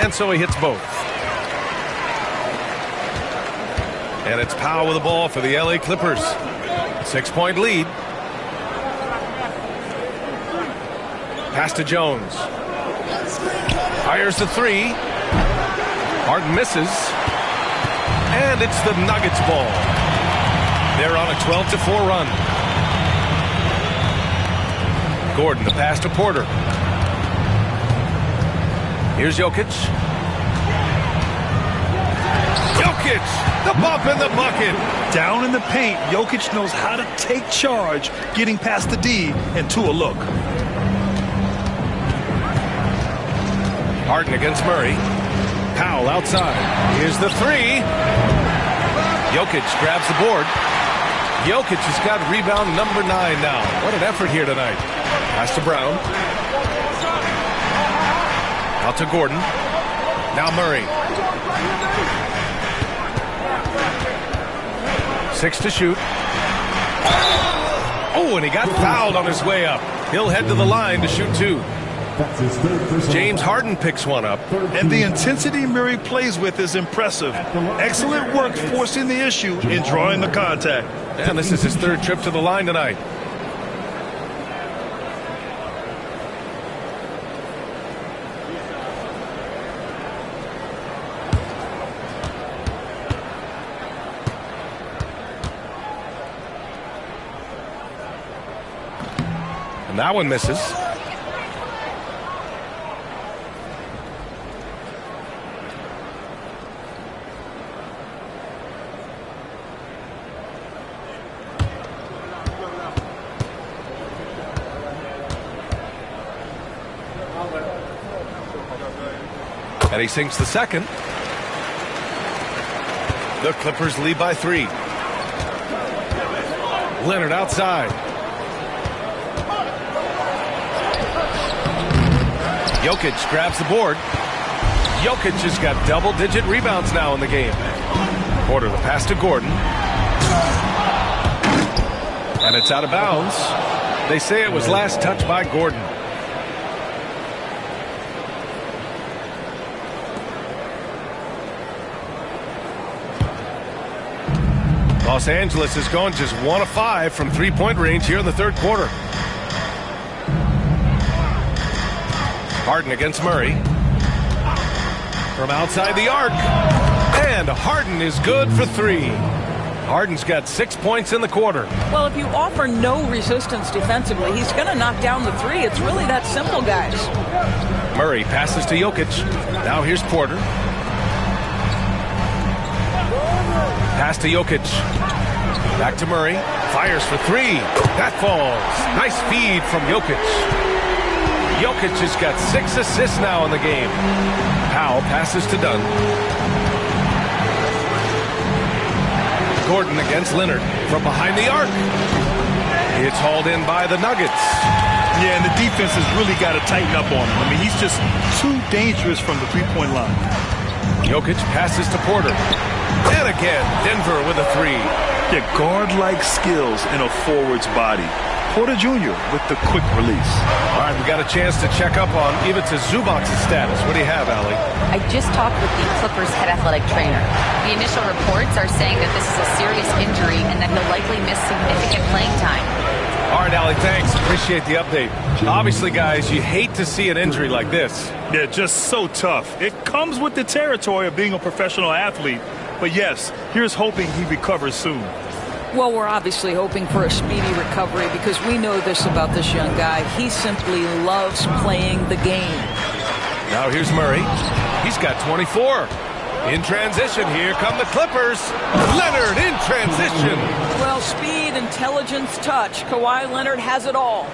And so he hits both. And it's Powell with the ball for the LA Clippers. 6-point lead. Pass to Jones. Fires the 3. Harden misses. And it's the Nuggets ball. They're on a 12-4 run. Gordon, the pass to Porter. Here's Jokic. Jokic, the bump in the bucket. Down in the paint, Jokic knows how to take charge, getting past the D and to a look. Harden against Murray. Powell outside. Here's the 3. Jokic grabs the board. Jokic has got rebound number 9 now. What an effort here tonight. Pass to Brown. Out to Gordon. Now Murray. 6 to shoot. Oh, and he got fouled on his way up. He'll head to the line to shoot 2. That's his third personal James Harden picks one up. And the intensity Murray plays with is impressive. Excellent work forcing the issue and drawing the contact. And this is his 3rd trip to the line tonight. And that one misses. And he sinks the second. The Clippers lead by 3. Leonard outside. Jokic grabs the board. Jokic has got double-digit rebounds now in the game. Porter, the pass to Gordon. And it's out of bounds. They say it was last touched by Gordon. Los Angeles is going just 1 of 5 from three-point range here in the third quarter. Harden against Murray. From outside the arc. And Harden is good for 3. Harden's got 6 points in the quarter. Well, if you offer no resistance defensively, he's going to knock down the 3. It's really that simple, guys. Murray passes to Jokic. Now here's Porter. Pass to Jokic. Back to Murray. Fires for 3. That falls. Nice feed from Jokic. Jokic has got 6 assists now in the game. Powell passes to Dunn. Gordon against Leonard from behind the arc. It's hauled in by the Nuggets. Yeah, and the defense has really got to tighten up on him. I mean, he's just too dangerous from the three-point line. Jokic passes to Porter. And again, Denver with a 3. Yeah, guard-like skills in a forward's body. Porter Jr. with the quick release. All right, we got a chance to check up on Ivica Zubac's status. What do you have, Allie? I just talked with the Clippers head athletic trainer. The initial reports are saying that this is a serious injury and that he'll likely miss significant playing time. All right, Allie, thanks. Appreciate the update. Obviously, guys, you hate to see an injury like this. Yeah, just so tough. It comes with the territory of being a professional athlete. But yes, here's hoping he recovers soon. Well, we're obviously hoping for a speedy recovery because we know this about this young guy. He simply loves playing the game. Now here's Murray. He's got 24. In transition, here come the Clippers. Leonard in transition. Well, speed, intelligence, touch. Kawhi Leonard has it all.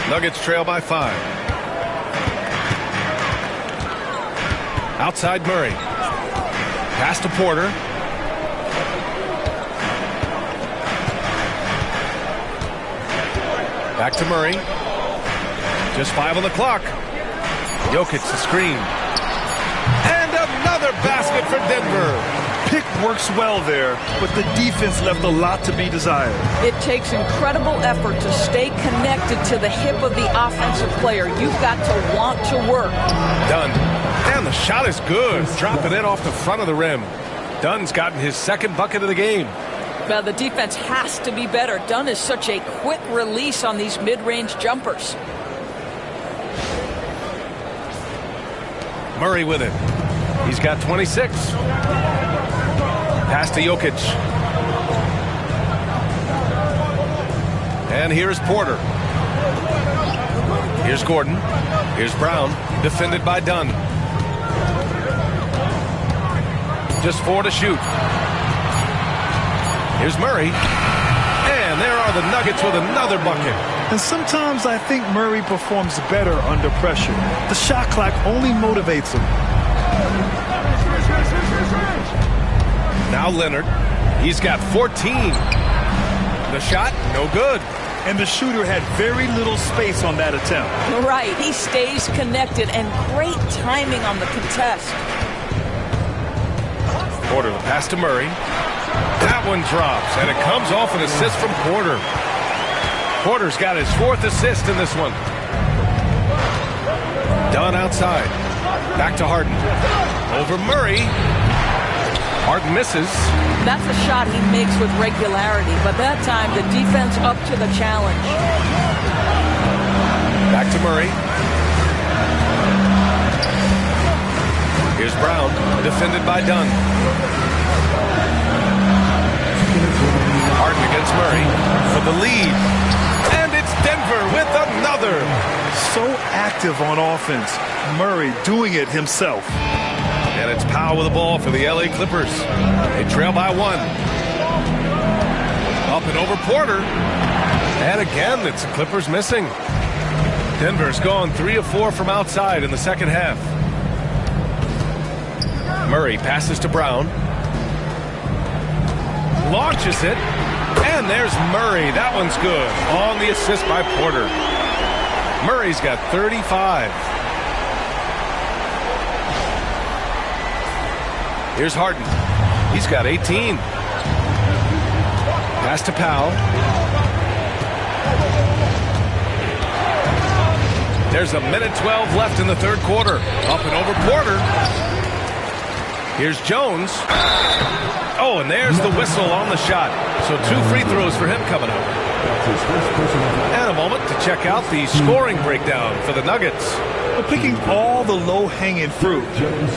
Nuggets trail by 5. Outside Murray. Pass to Porter. Back to Murray. Just 5 on the clock. Jokic the screen. And another basket for Denver. Pick works well there, but the defense left a lot to be desired. It takes incredible effort to stay connected to the hip of the offensive player. You've got to want to work. Dunn. And the shot is good. Dropping it off the front of the rim. Dunn's gotten his second bucket of the game. Well, the defense has to be better. Dunn is such a quick release on these mid-range jumpers. Murray with it. He's got 26. Pass to Jokic. And here's Porter. Here's Gordon. Here's Brown. Defended by Dunn. Just 4 to shoot. Here's Murray. And there are the Nuggets with another bucket. And sometimes I think Murray performs better under pressure. The shot clock only motivates him. Now Leonard. He's got 14. The shot, no good. And the shooter had very little space on that attempt. Right. He stays connected and great timing on the contest. Porter, the pass to Murray. That one drops, and it comes off an assist from Porter. Porter's got his 4th assist in this one. Dunn outside. Back to Harden. Over Murray. Harden misses. That's a shot he makes with regularity, but that time the defense up to the challenge. Back to Murray. Here's Brown, defended by Dunn. Harden against Murray for the lead. And it's Denver with another. So active on offense. Murray doing it himself. And it's Powell with the ball for the LA Clippers. They trail by 1. Up and over Porter. And again, it's the Clippers missing. Denver's gone 3 of 4 from outside in the second half. Murray passes to Brown. Launches it. And there's Murray. That one's good. On the assist by Porter. Murray's got 35. Here's Harden. He's got 18. Pass to Powell. There's a minute 12 left in the third quarter. Up and over Porter. Here's Jones. Oh, and there's the whistle on the shot. So 2 free throws for him coming up. And a moment to check out the scoring breakdown for the Nuggets. Well, picking all the low-hanging fruit.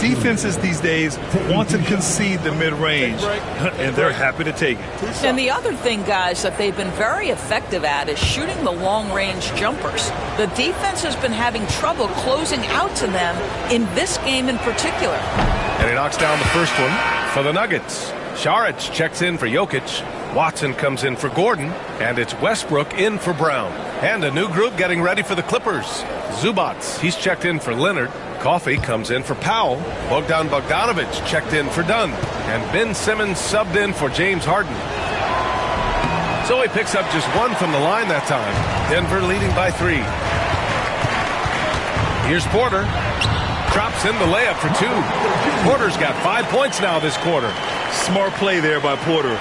Defenses these days want to concede the mid-range, and they're happy to take it. And the other thing, guys, that they've been very effective at is shooting the long-range jumpers. The defense has been having trouble closing out to them in this game in particular. And he knocks down the first one for the Nuggets. Saric checks in for Jokic. Watson comes in for Gordon, and it's Westbrook in for Brown. And a new group getting ready for the Clippers. Zubats, he's checked in for Leonard. Coffey comes in for Powell. Bogdan Bogdanovic checked in for Dunn. And Ben Simmons subbed in for James Harden. So he picks up just 1 from the line that time. Denver leading by 3. Here's Porter. Drops in the layup for 2. Porter's got 5 points now this quarter. Smart play there by Porter.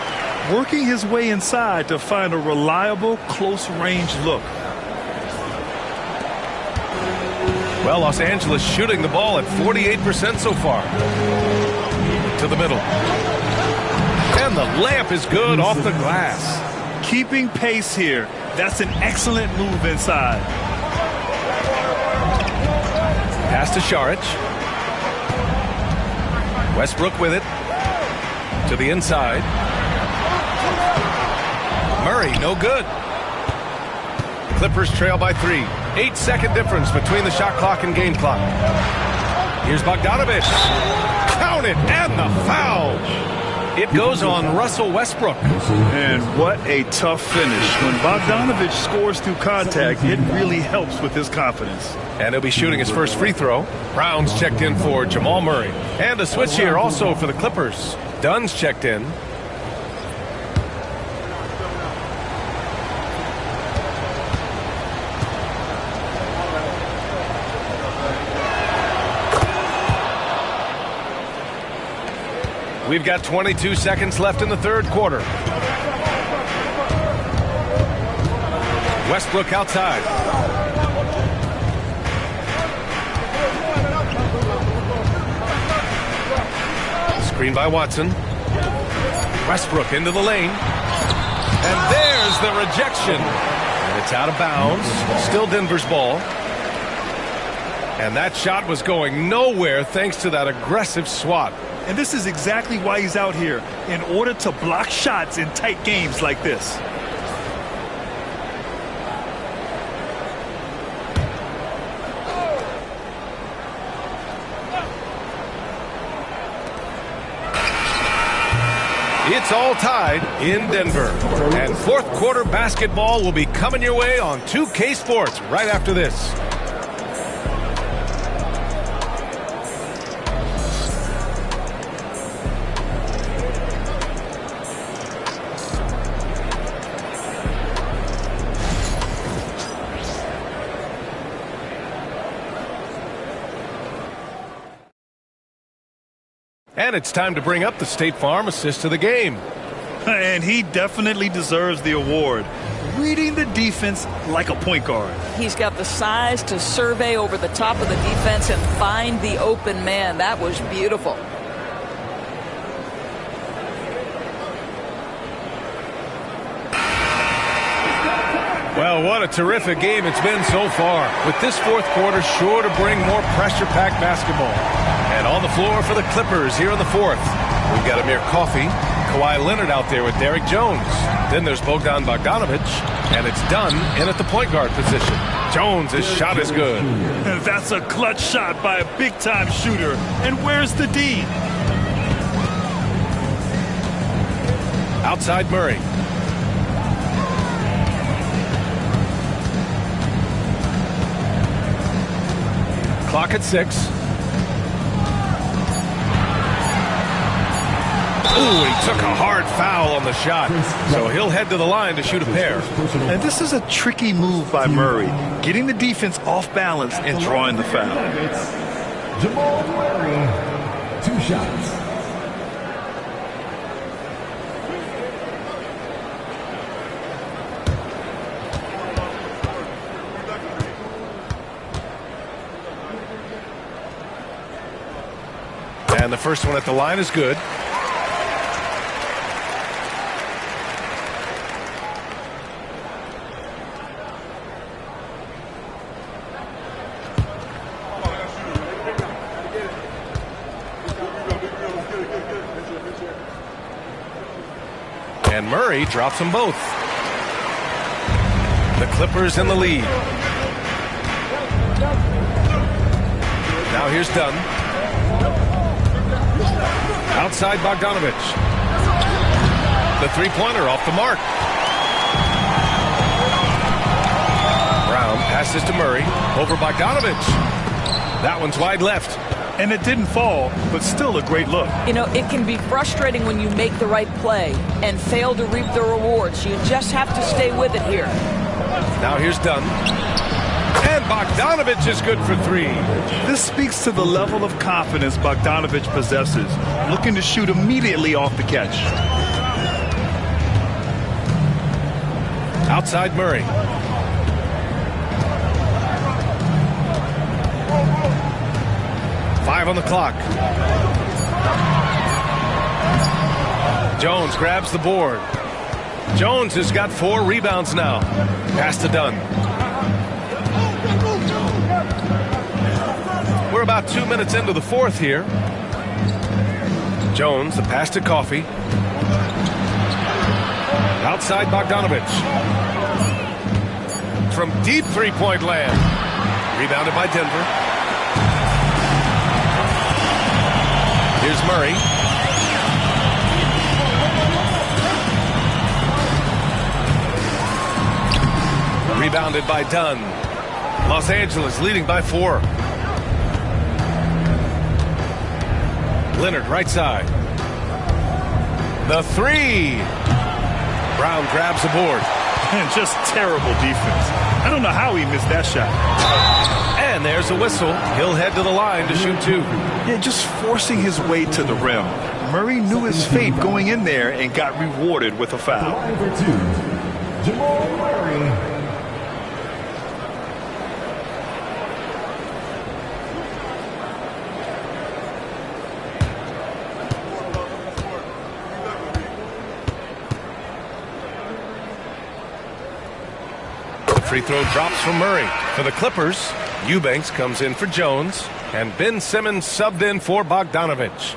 Working his way inside to find a reliable, close-range look. Well, Los Angeles shooting the ball at 48% so far. To the middle. And the layup is good off the glass. Keeping pace here. That's an excellent move inside. Pass to Saric. Westbrook with it. To the inside. Murray, no good. Clippers trail by 3. 8-second difference between the shot clock and game clock. Here's Bogdanovic. Count it, and the foul. It goes on Russell Westbrook. And what a tough finish. When Bogdanovic scores through contact, it really helps with his confidence. And he'll be shooting his first free throw. Brown's checked in for Jamal Murray. And a switch here also for the Clippers. Dunn's checked in. We've got 22 seconds left in the third quarter. Westbrook outside. Screen by Watson. Westbrook into the lane. And there's the rejection. And it's out of bounds. Still Denver's ball. And that shot was going nowhere thanks to that aggressive swat. And this is exactly why he's out here, in order to block shots in tight games like this. It's all tied in Denver. And fourth quarter basketball will be coming your way on 2K Sports right after this. And it's time to bring up the State Farm assist of the game. And he definitely deserves the award. Reading the defense like a point guard. He's got the size to survey over the top of the defense and find the open man. That was beautiful. Well, what a terrific game it's been so far. With this fourth quarter sure to bring more pressure-packed basketball. And on the floor for the Clippers here in the fourth, we've got Amir Coffey, Kawhileonard out there with Derek Jones. Then there's Bogdan Bogdanovic, and it's Dunn in at the point guard position. Jones' his shot is good. That's a clutch shot by a big-time shooter. And where's the D? Outside Murray. Clock at 6. Ooh, he took a hard foul on the shot. So he'll head to the line to shoot a pair. And this is a tricky move by Murray, getting the defense off balance and drawing the foul. Jamal Murray, 2 shots. And And the first one at the line is good. And Murray drops them both. The Clippers in the lead. Now here's Dunn. Outside Bogdanovich. The three-pointer off the mark. Brown passes to Murray. Over Bogdanovich. That one's wide left. And it didn't fall, but still a great look. You know, it can be frustrating when you make the right play and fail to reap the rewards. You just have to stay with it here. Now here's Dunn. And Bogdanovich is good for three. This speaks to the level of confidence Bogdanovich possesses, looking to shoot immediately off the catch. Outside Murray. Five on the clock. Jones grabs the board. Jones has got 4 rebounds now. Pass to Dunn. We're about 2 minutes into the fourth here. Jones, the pass to Coffey. Outside Bogdanovich. From deep three-point land. Rebounded by Denver. Here's Murray. Rebounded by Dunn. Los Angeles leading by 4. Leonard right side. The three. Brown grabs the board. And just terrible defense. I don't know how he missed that shot. And there's a whistle. He'll head to the line to shoot 2. Yeah, just forcing his way to the rim. Murray knew his fate going in there and got rewarded with a foul. Number 2, Jamalmurray. Free throw drops from Murray. For the Clippers, Eubanks comes in for Jones, and Ben Simmons subbed in for Bogdanovich.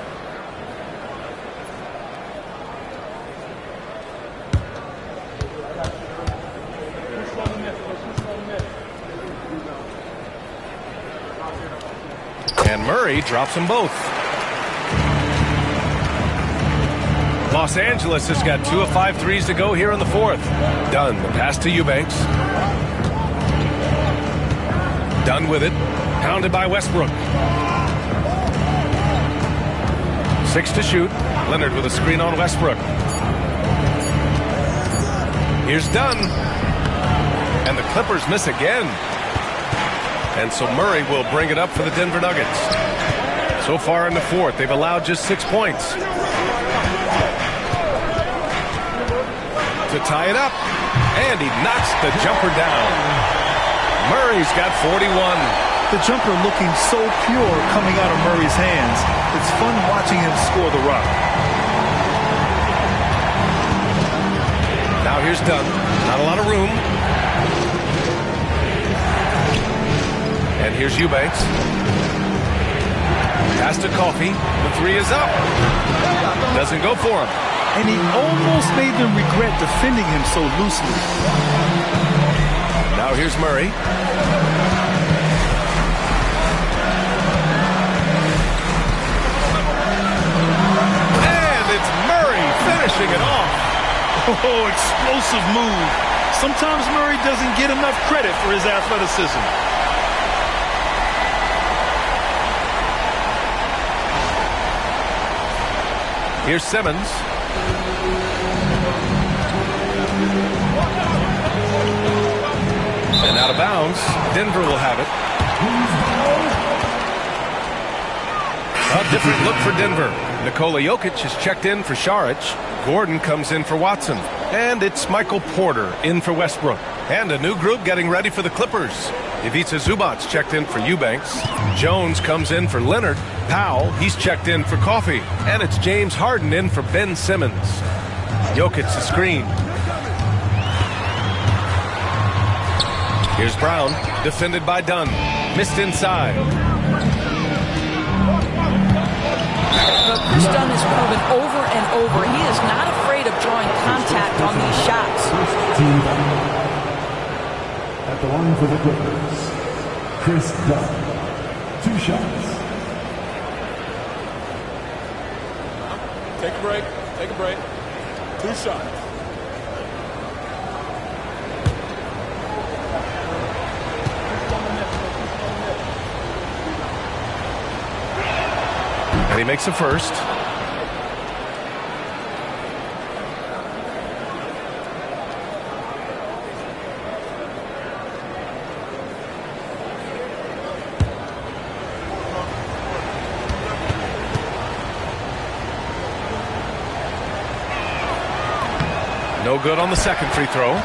And Murray drops them both. Los Angeles has got 2 of 5 threes to go here in the fourth. Dunn, the pass to Eubanks. Dunn with it. Pounded by Westbrook. 6 to shoot. Leonard with a screen on Westbrook. Here's Dunn. And the Clippers miss again. And so Murray will bring it up for the Denver Nuggets. So far in the fourth, they've allowed just 6 points. To tie it up. And he knocks the jumper down. Murray's got 41. The jumper looking so pure coming out of Murray's hands. It's fun watching him score the rock. Now here's Dunn. Not a lot of room. And here's Eubanks. Pass to Coffey. The three is up. Doesn't go for him. And he almost made them regret defending him so loosely. Now here's Murray. And it's Murray finishing it off. Oh, explosive move. Sometimes Murray doesn't get enough credit for his athleticism. Here's Simmons. And out of bounds. Denver will have it. A different look for Denver. Nikolajokic has checked in for Šarić. Gordon comes in for Watson. And it's Michael Porter in for Westbrook. And a new group getting ready for the Clippers. Ivica Zubac checked in for Eubanks. Jones comes in for Leonard. Powell, he's checked in for Coffee. And it's James Harden in for Ben Simmons. Jokic the screen. Here's Brown, defended by Dunn. Missed inside. Chris Dunn has proven over and over he is not afraid of drawing contact on these shots. At the line for the Clippers, Chris Dunn. 2 shots. Take a break. Take a break. 2 shots. And he makes a first. No good on the second free throw.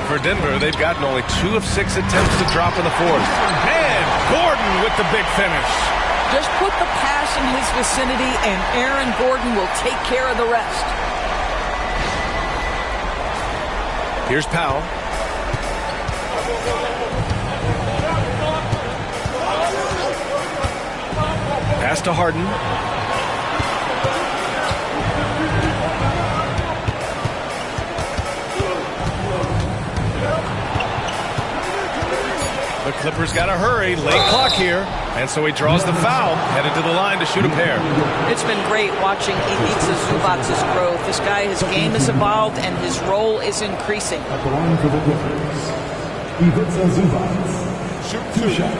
For Denver, they've gotten only 2 of 6 attempts to drop in the fourth. And Gordon with the big finish. Just put the pass in his vicinity and Aaron Gordon will take care of the rest. Here's Powell. Pass to Harden. The Clippers got to hurry. Late clock here. And so he draws the foul. Headed to the line to shoot a pair. It's been great watching Ivica Zubac's growth. This guy, his game has evolved and his role is increasing. At the line for the Clippers, Ivica Zubac. Shoot 2 shots.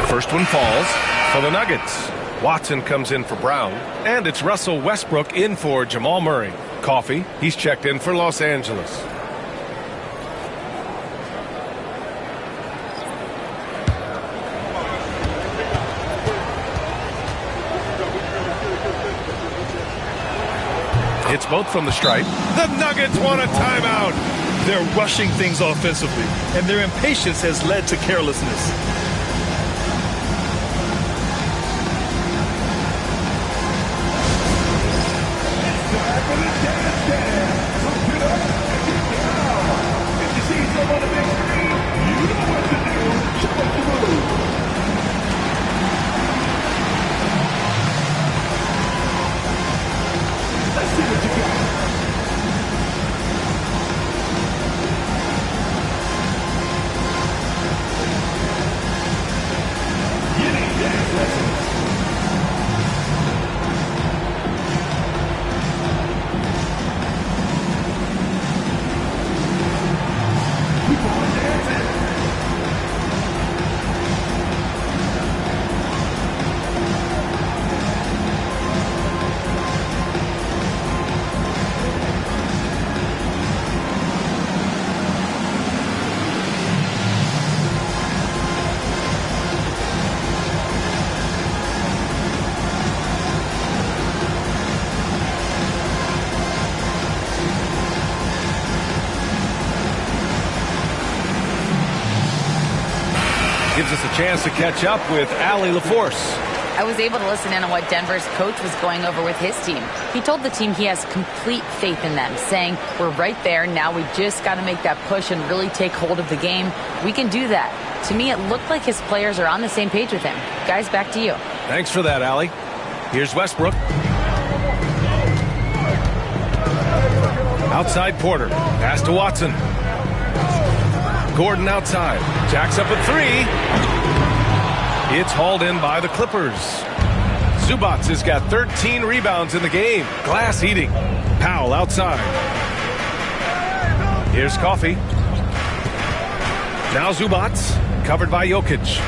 The first one falls for the Nuggets. Watson comes in for Brown. And it's Russell Westbrook in for Jamal Murray. Coffee, he's checked in for Los Angeles. It's both from the stripe. The Nuggets want a timeout. They're rushing things offensively, and their impatience has led to carelessness. Gives us a chance to catch up with Allie LaForce. I was able to listen in on what Denver's coach was going over with his team. He told the team he has complete faith in them, saying, we're right there, now we just got to make that push and really take hold of the game. We can do that. To me, it looked like his players are on the same page with him. Guys, back to you. Thanks for that, Allie. Here's Westbrook. Outside Porter. Pass to Watson. Gordon outside. Jacks up a 3. It's hauled in by the Clippers. Zubac has got 13 rebounds in the game. Glass eating. Powell outside. Here's Coffee. Now Zubac, covered by Jokic.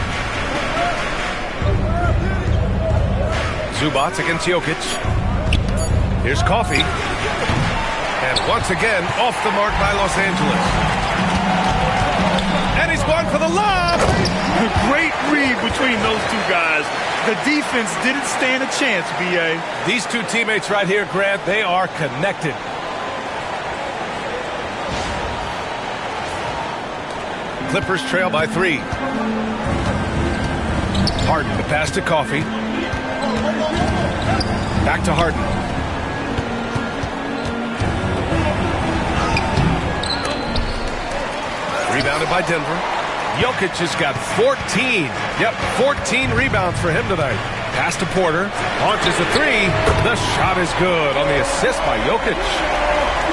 Zubac against Jokic. Here's Coffee. And once again, off the mark by Los Angeles. And he's gone for the lob. A great read between those 2 guys. The defense didn't stand a chance, B.A. These 2 teammates right here, Grant, they are connected. Clippers trail by 3. Harden to pass to Coffee. Back to Harden. Rebounded by Denver. Jokic has got 14. Yep, 14 rebounds for him tonight. Pass to Porter. Launches a 3. The shot is good on the assist by Jokic.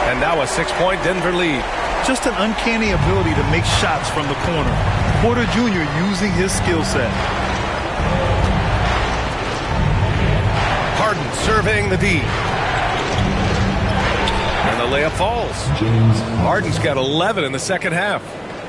And now a 6-point Denver lead. Just an uncanny ability to make shots from the corner. Porter Jr. using his skill set. Harden surveying the D. And the layup falls. Harden's got 11 in the second half.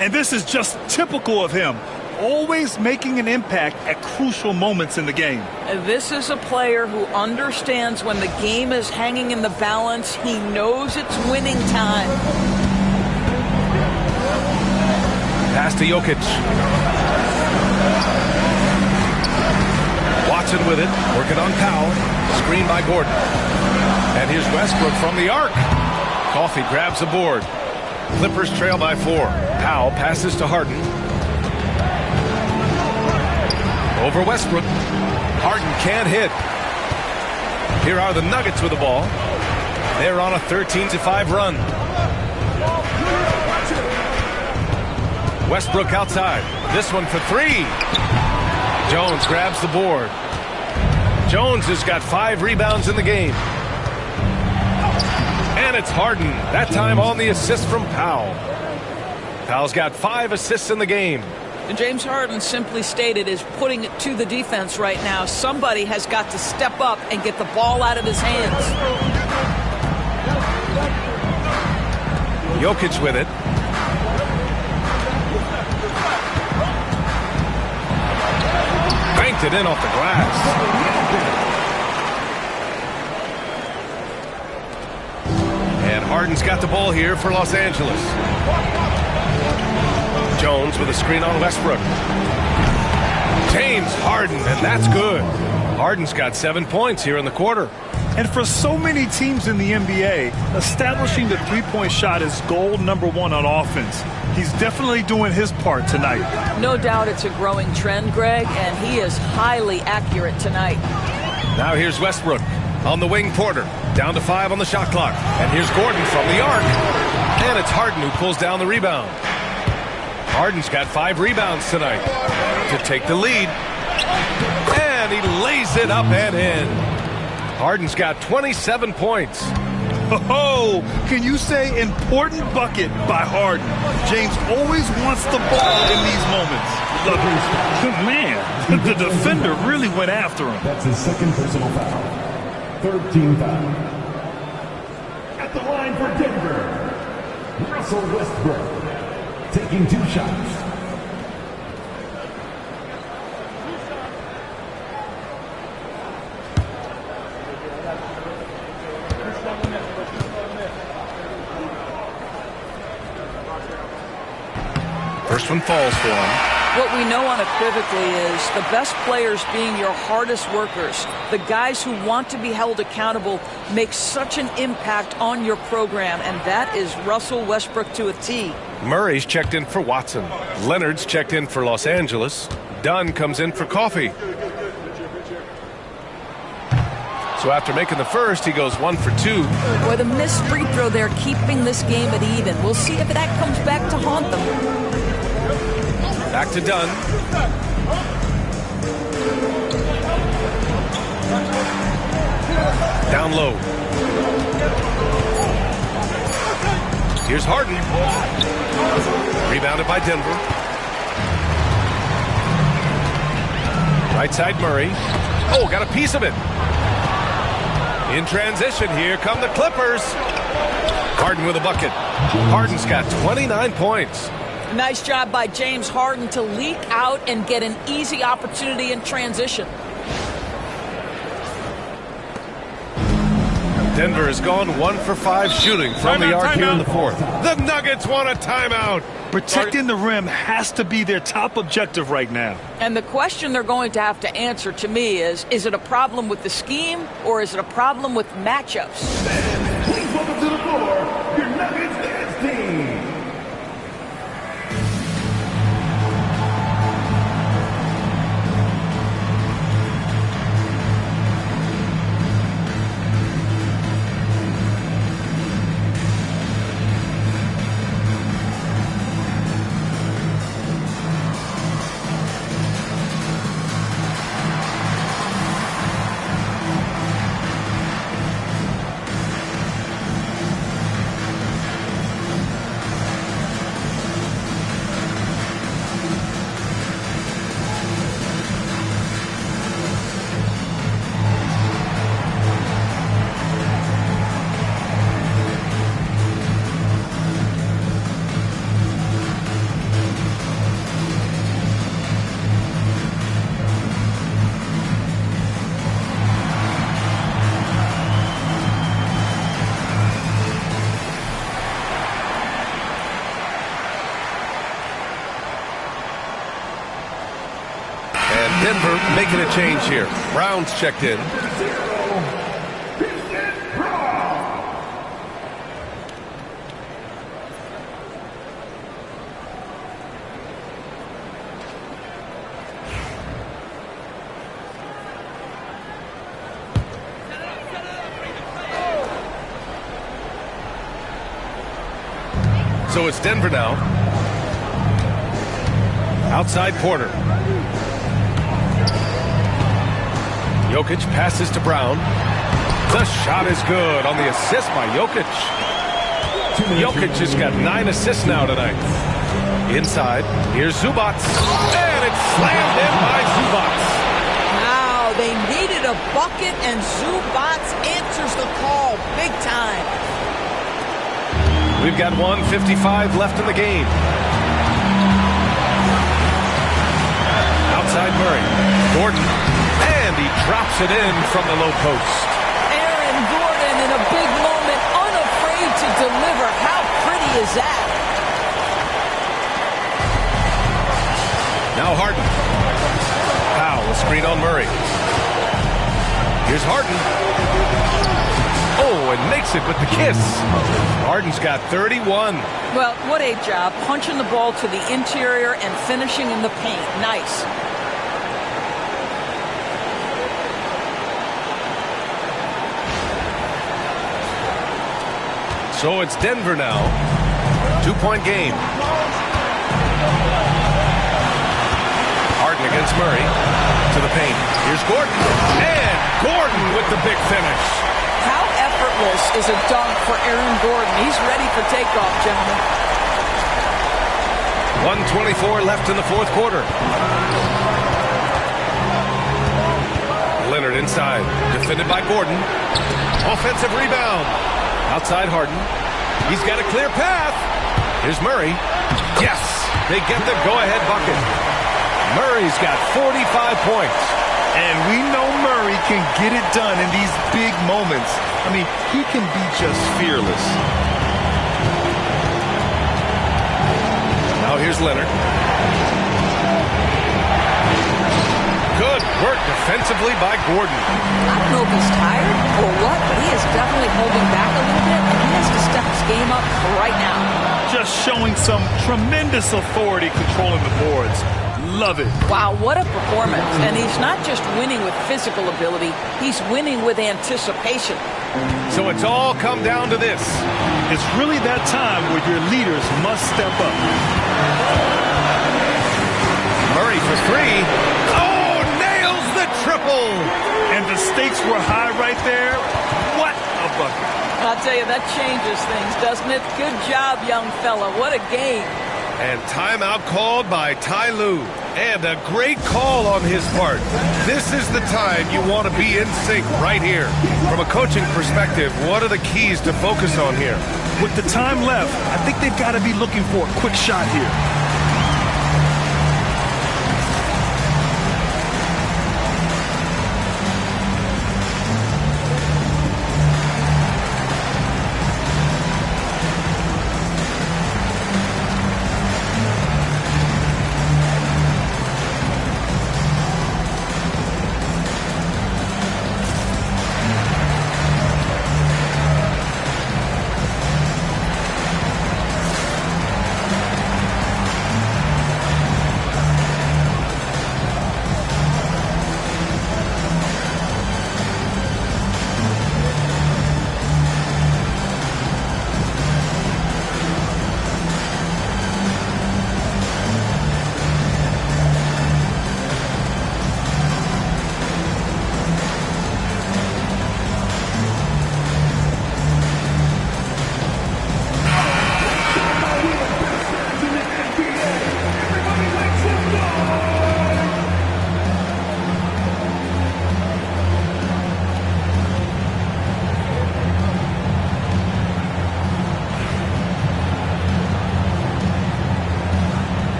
And this is just typical of him. Always making an impact at crucial moments in the game. This is a player who understands when the game is hanging in the balance. He knows it's winning time. Pass to Jokic. Watson with it. Working on Powell. Screen by Gordon. And here's Westbrook from the arc. Coffee grabs the board. Clippers trail by 4. Powell passes to Harden. Over Westbrook. Harden can't hit. Here are the Nuggets with the ball. They're on a 13-5 run. Westbrook outside. This one for 3. Jones grabs the board. Jones has got 5 rebounds in the game. And it's Harden. That time on the assist from Powell. Powell's got 5 assists in the game. And James Harden, simply stated, is putting it to the defense right now. Somebody has got to step up and get the ball out of his hands. Jokic with it. Banked it in off the glass. And Harden's got the ball here for Los Angeles. Jones with a screen on Westbrook. James Harden, and that's good. Harden's got 7 points here in the quarter. And for so many teams in the NBA, establishing the three-point shot is goal number 1 on offense. He's definitely doing his part tonight. No doubt it's a growing trend, Greg, and he is highly accurate tonight. Now here's Westbrook. On the wing, Porter. Down to 5 on the shot clock. And here's Gordon from the arc. And it's Harden who pulls down the rebound. Harden's got 5 rebounds tonight to take the lead. And he lays it up and in. Harden's got 27 points. Oh, can you say important bucket by Harden? James always wants the ball in these moments. Man, the defender really went after him. That's his second personal foul. 13 foul. At the line for Denver, Russell Westbrook, taking 2 shots. First one falls for him. What we know unequivocally is the best players being your hardest workers, the guys who want to be held accountable, make such an impact on your program, and that is Russell Westbrook to a T. Murray's checked in for Watson. Leonard's checked in for Los Angeles. Dunn comes in for Coffee. So after making the first, he goes 1 for 2. Boy, the missed free throw there keeping this game at even. We'll see if that comes back to haunt them. Back to Dunn. Down low. Here's Harden. Rebounded by Denver. Right side Murray. Oh, got a piece of it. In transition, here come the Clippers. Harden with a bucket. Harden's got 29 points. Nice job by James Harden to leak out and get an easy opportunity in transition. Denver has gone 1 for 5 shooting from the arc here in the fourth. The Nuggets want a timeout. Protecting the rim has to be their top objective right now. And the question they're going to have to answer to me is it a problem with the scheme or is it a problem with matchups? Please welcome to the floor, your Nuggets dance team. Denver making a change here. Brown's checked in. So it's Denver now. Outside Porter. Jokic passes to Brown. The shot is good on the assist by Jokic. Jokic has got 9 assists now tonight. Inside, here's Zubac. And it's slammed in by Zubac. Wow, they needed a bucket, and Zubac answers the call big time. We've got 1:55 left in the game. Outside Murray. Gordon. And he drops it in from the low post. Aaron Gordon in a big moment, unafraid to deliver. How pretty is that? Now Harden. Powell, a screen on Murray. Here's Harden. Oh, and makes it with the kiss. Harden's got 31. Well, what a job. Punching the ball to the interior and finishing in the paint. Nice. So it's Denver now. 2-point game. Harden against Murray. To the paint. Here's Gordon. And Gordon with the big finish. How effortless is a dunk for Aaron Gordon? He's ready for takeoff, gentlemen. 1:24 left in the fourth quarter. Leonard inside. Defended by Gordon. Offensive rebound. Outside Harden. He's got a clear path. Here's Murray. Yes! They get the go-ahead bucket. Murray's got 45 points. And we know Murray can get it done in these big moments. I mean, he can be just fearless. Now here's Leonard. Good work defensively by Gordon. I don't know if he's tired or what, but he is definitely holding back a little bit, and he has to step his game up right now. Just showing some tremendous authority controlling the boards. Love it. Wow, what a performance. And he's not just winning with physical ability, he's winning with anticipation. So it's all come down to this. It's really that time where your leaders must step up. Murray for three. Oh, nails the triple. And the stakes were high right there. What a bucket. I'll tell you, that changes things, doesn't it? Good job, young fella. What a game. And timeout called by Ty Lue. And a great call on his part. This is the time you want to be in sync right here. From a coaching perspective, what are the keys to focus on here? With the time left, I think they've got to be looking for a quick shot here.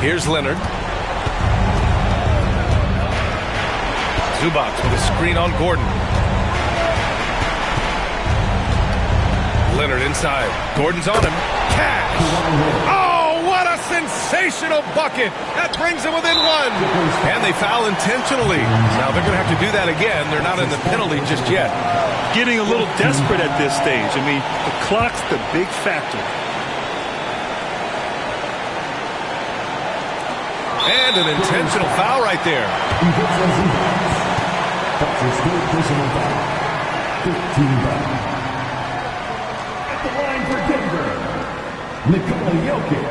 Here's Leonard. Zubac with a screen on Gordon. Leonard inside. Gordon's on him. Cash. Oh, what a sensational bucket. That brings them within one. And they foul intentionally. Now they're going to have to do that again. They're not in the penalty just yet. Getting a little desperate at this stage. I mean, the clock's the big factor. And an intentional foul right there. That's his third personal foul. 15 foul. At the line for Denver, Nikolajokic,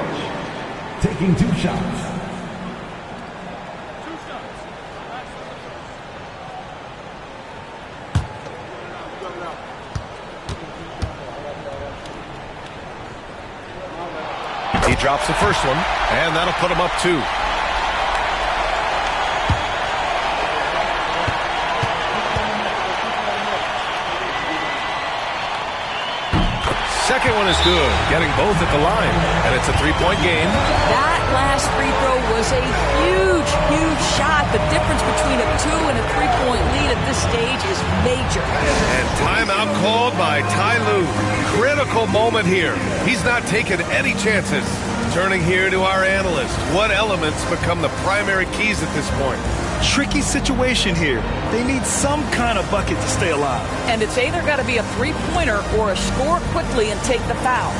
taking 2 shots. He drops the first one, and that'll put him up 2. Second one is good, getting both at the line, and it's a 3-point game. That last free throw was a huge, huge shot. The difference between a 2 and a 3-point lead at this stage is major. And timeout called by Ty Lue. Critical moment here. He's not taking any chances. Turning here to our analyst. What elements become the primary keys at this point? Tricky situation here. They need some kind of bucket to stay alive. And it's either got to be a 3-pointer or a score quickly and take the foul.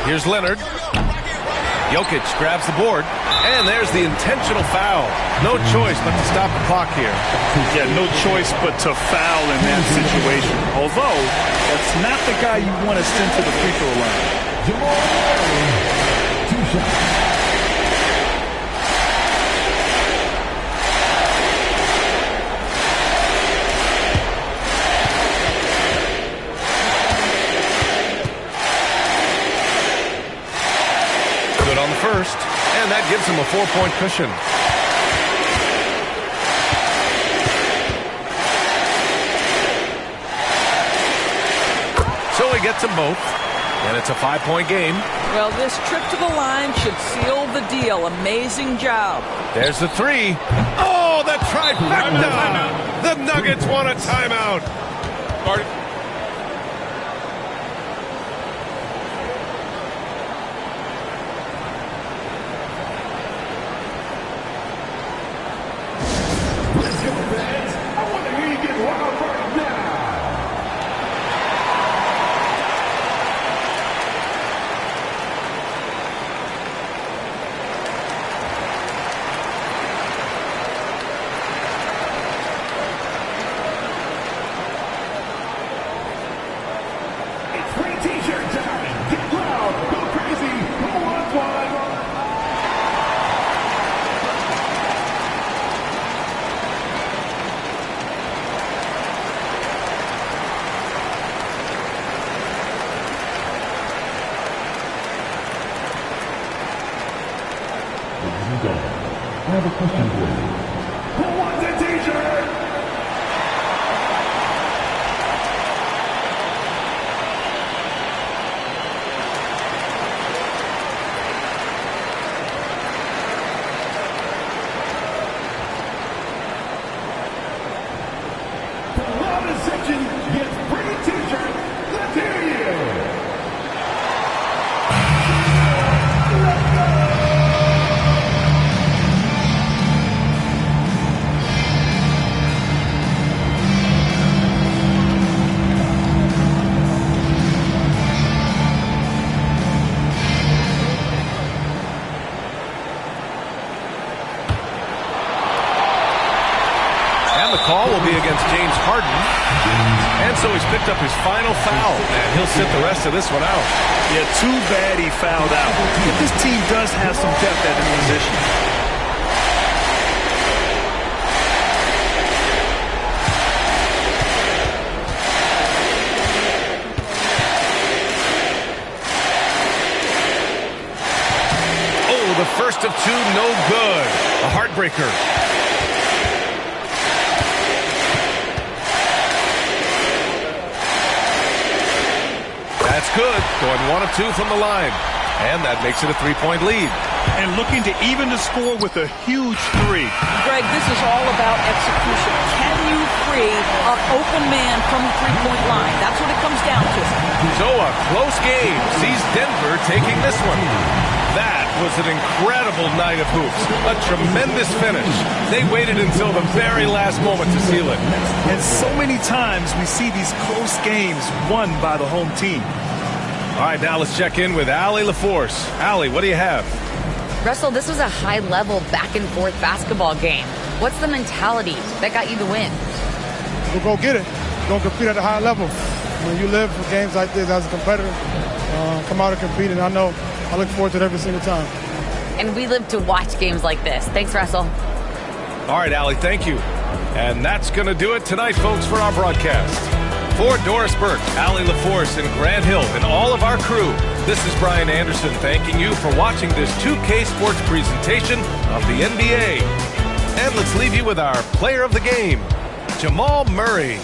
Here's Leonard. Jokic grabs the board, and there's the intentional foul. No choice but to stop the clock here. Yeah, no choice but to foul in that situation. Although, that's not the guy you want to send to the free throw line. Jamalmurray, 2 shots. First, and that gives him a 4-point cushion. So he gets them both, and it's a 5-point game. Well, this trip to the line should seal the deal. Amazing job. There's the 3. Oh, the trifecta! The Nuggets want a timeout. I have a question for you. Who wants a t-shirt? The loudest section gets free t-shirt. Let's hear you. Let's go! And the call will be against James Harden. And so he's picked up his final foul, and he'll sit the rest of this one out. Yeah, too bad he fouled out. But this team does have some depth at this position. Oh, the first of two, no good. A heartbreaker. That's good. Going 1 of 2 from the line. And that makes it a 3-point lead. And looking to even the score with a huge 3. Greg, this is all about execution. Can you free an open man from the three-point line? That's what it comes down to. So a close game sees Denver taking this one. That was an incredible night of hoops. A tremendous finish. They waited until the very last moment to seal it. And so many times we see these close games won by the home team. All right, now let's check in with Allie LaForce. Allie, what do you have? Russell, this was a high-level back-and-forth basketball game. What's the mentality that got you the win? We'll go get it. We're going to compete at a high level. When you live for games like this as a competitor, come out and compete, and I look forward to it every single time. And we live to watch games like this. Thanks, Russell. All right, Allie, thank you. And that's going to do it tonight, folks, for our broadcast. For Doris Burke, Allie LaForce, and Grant Hill, and all of our crew, this is Brian Anderson thanking you for watching this 2K Sports presentation of the NBA. And let's leave you with our player of the game, Jamal Murray.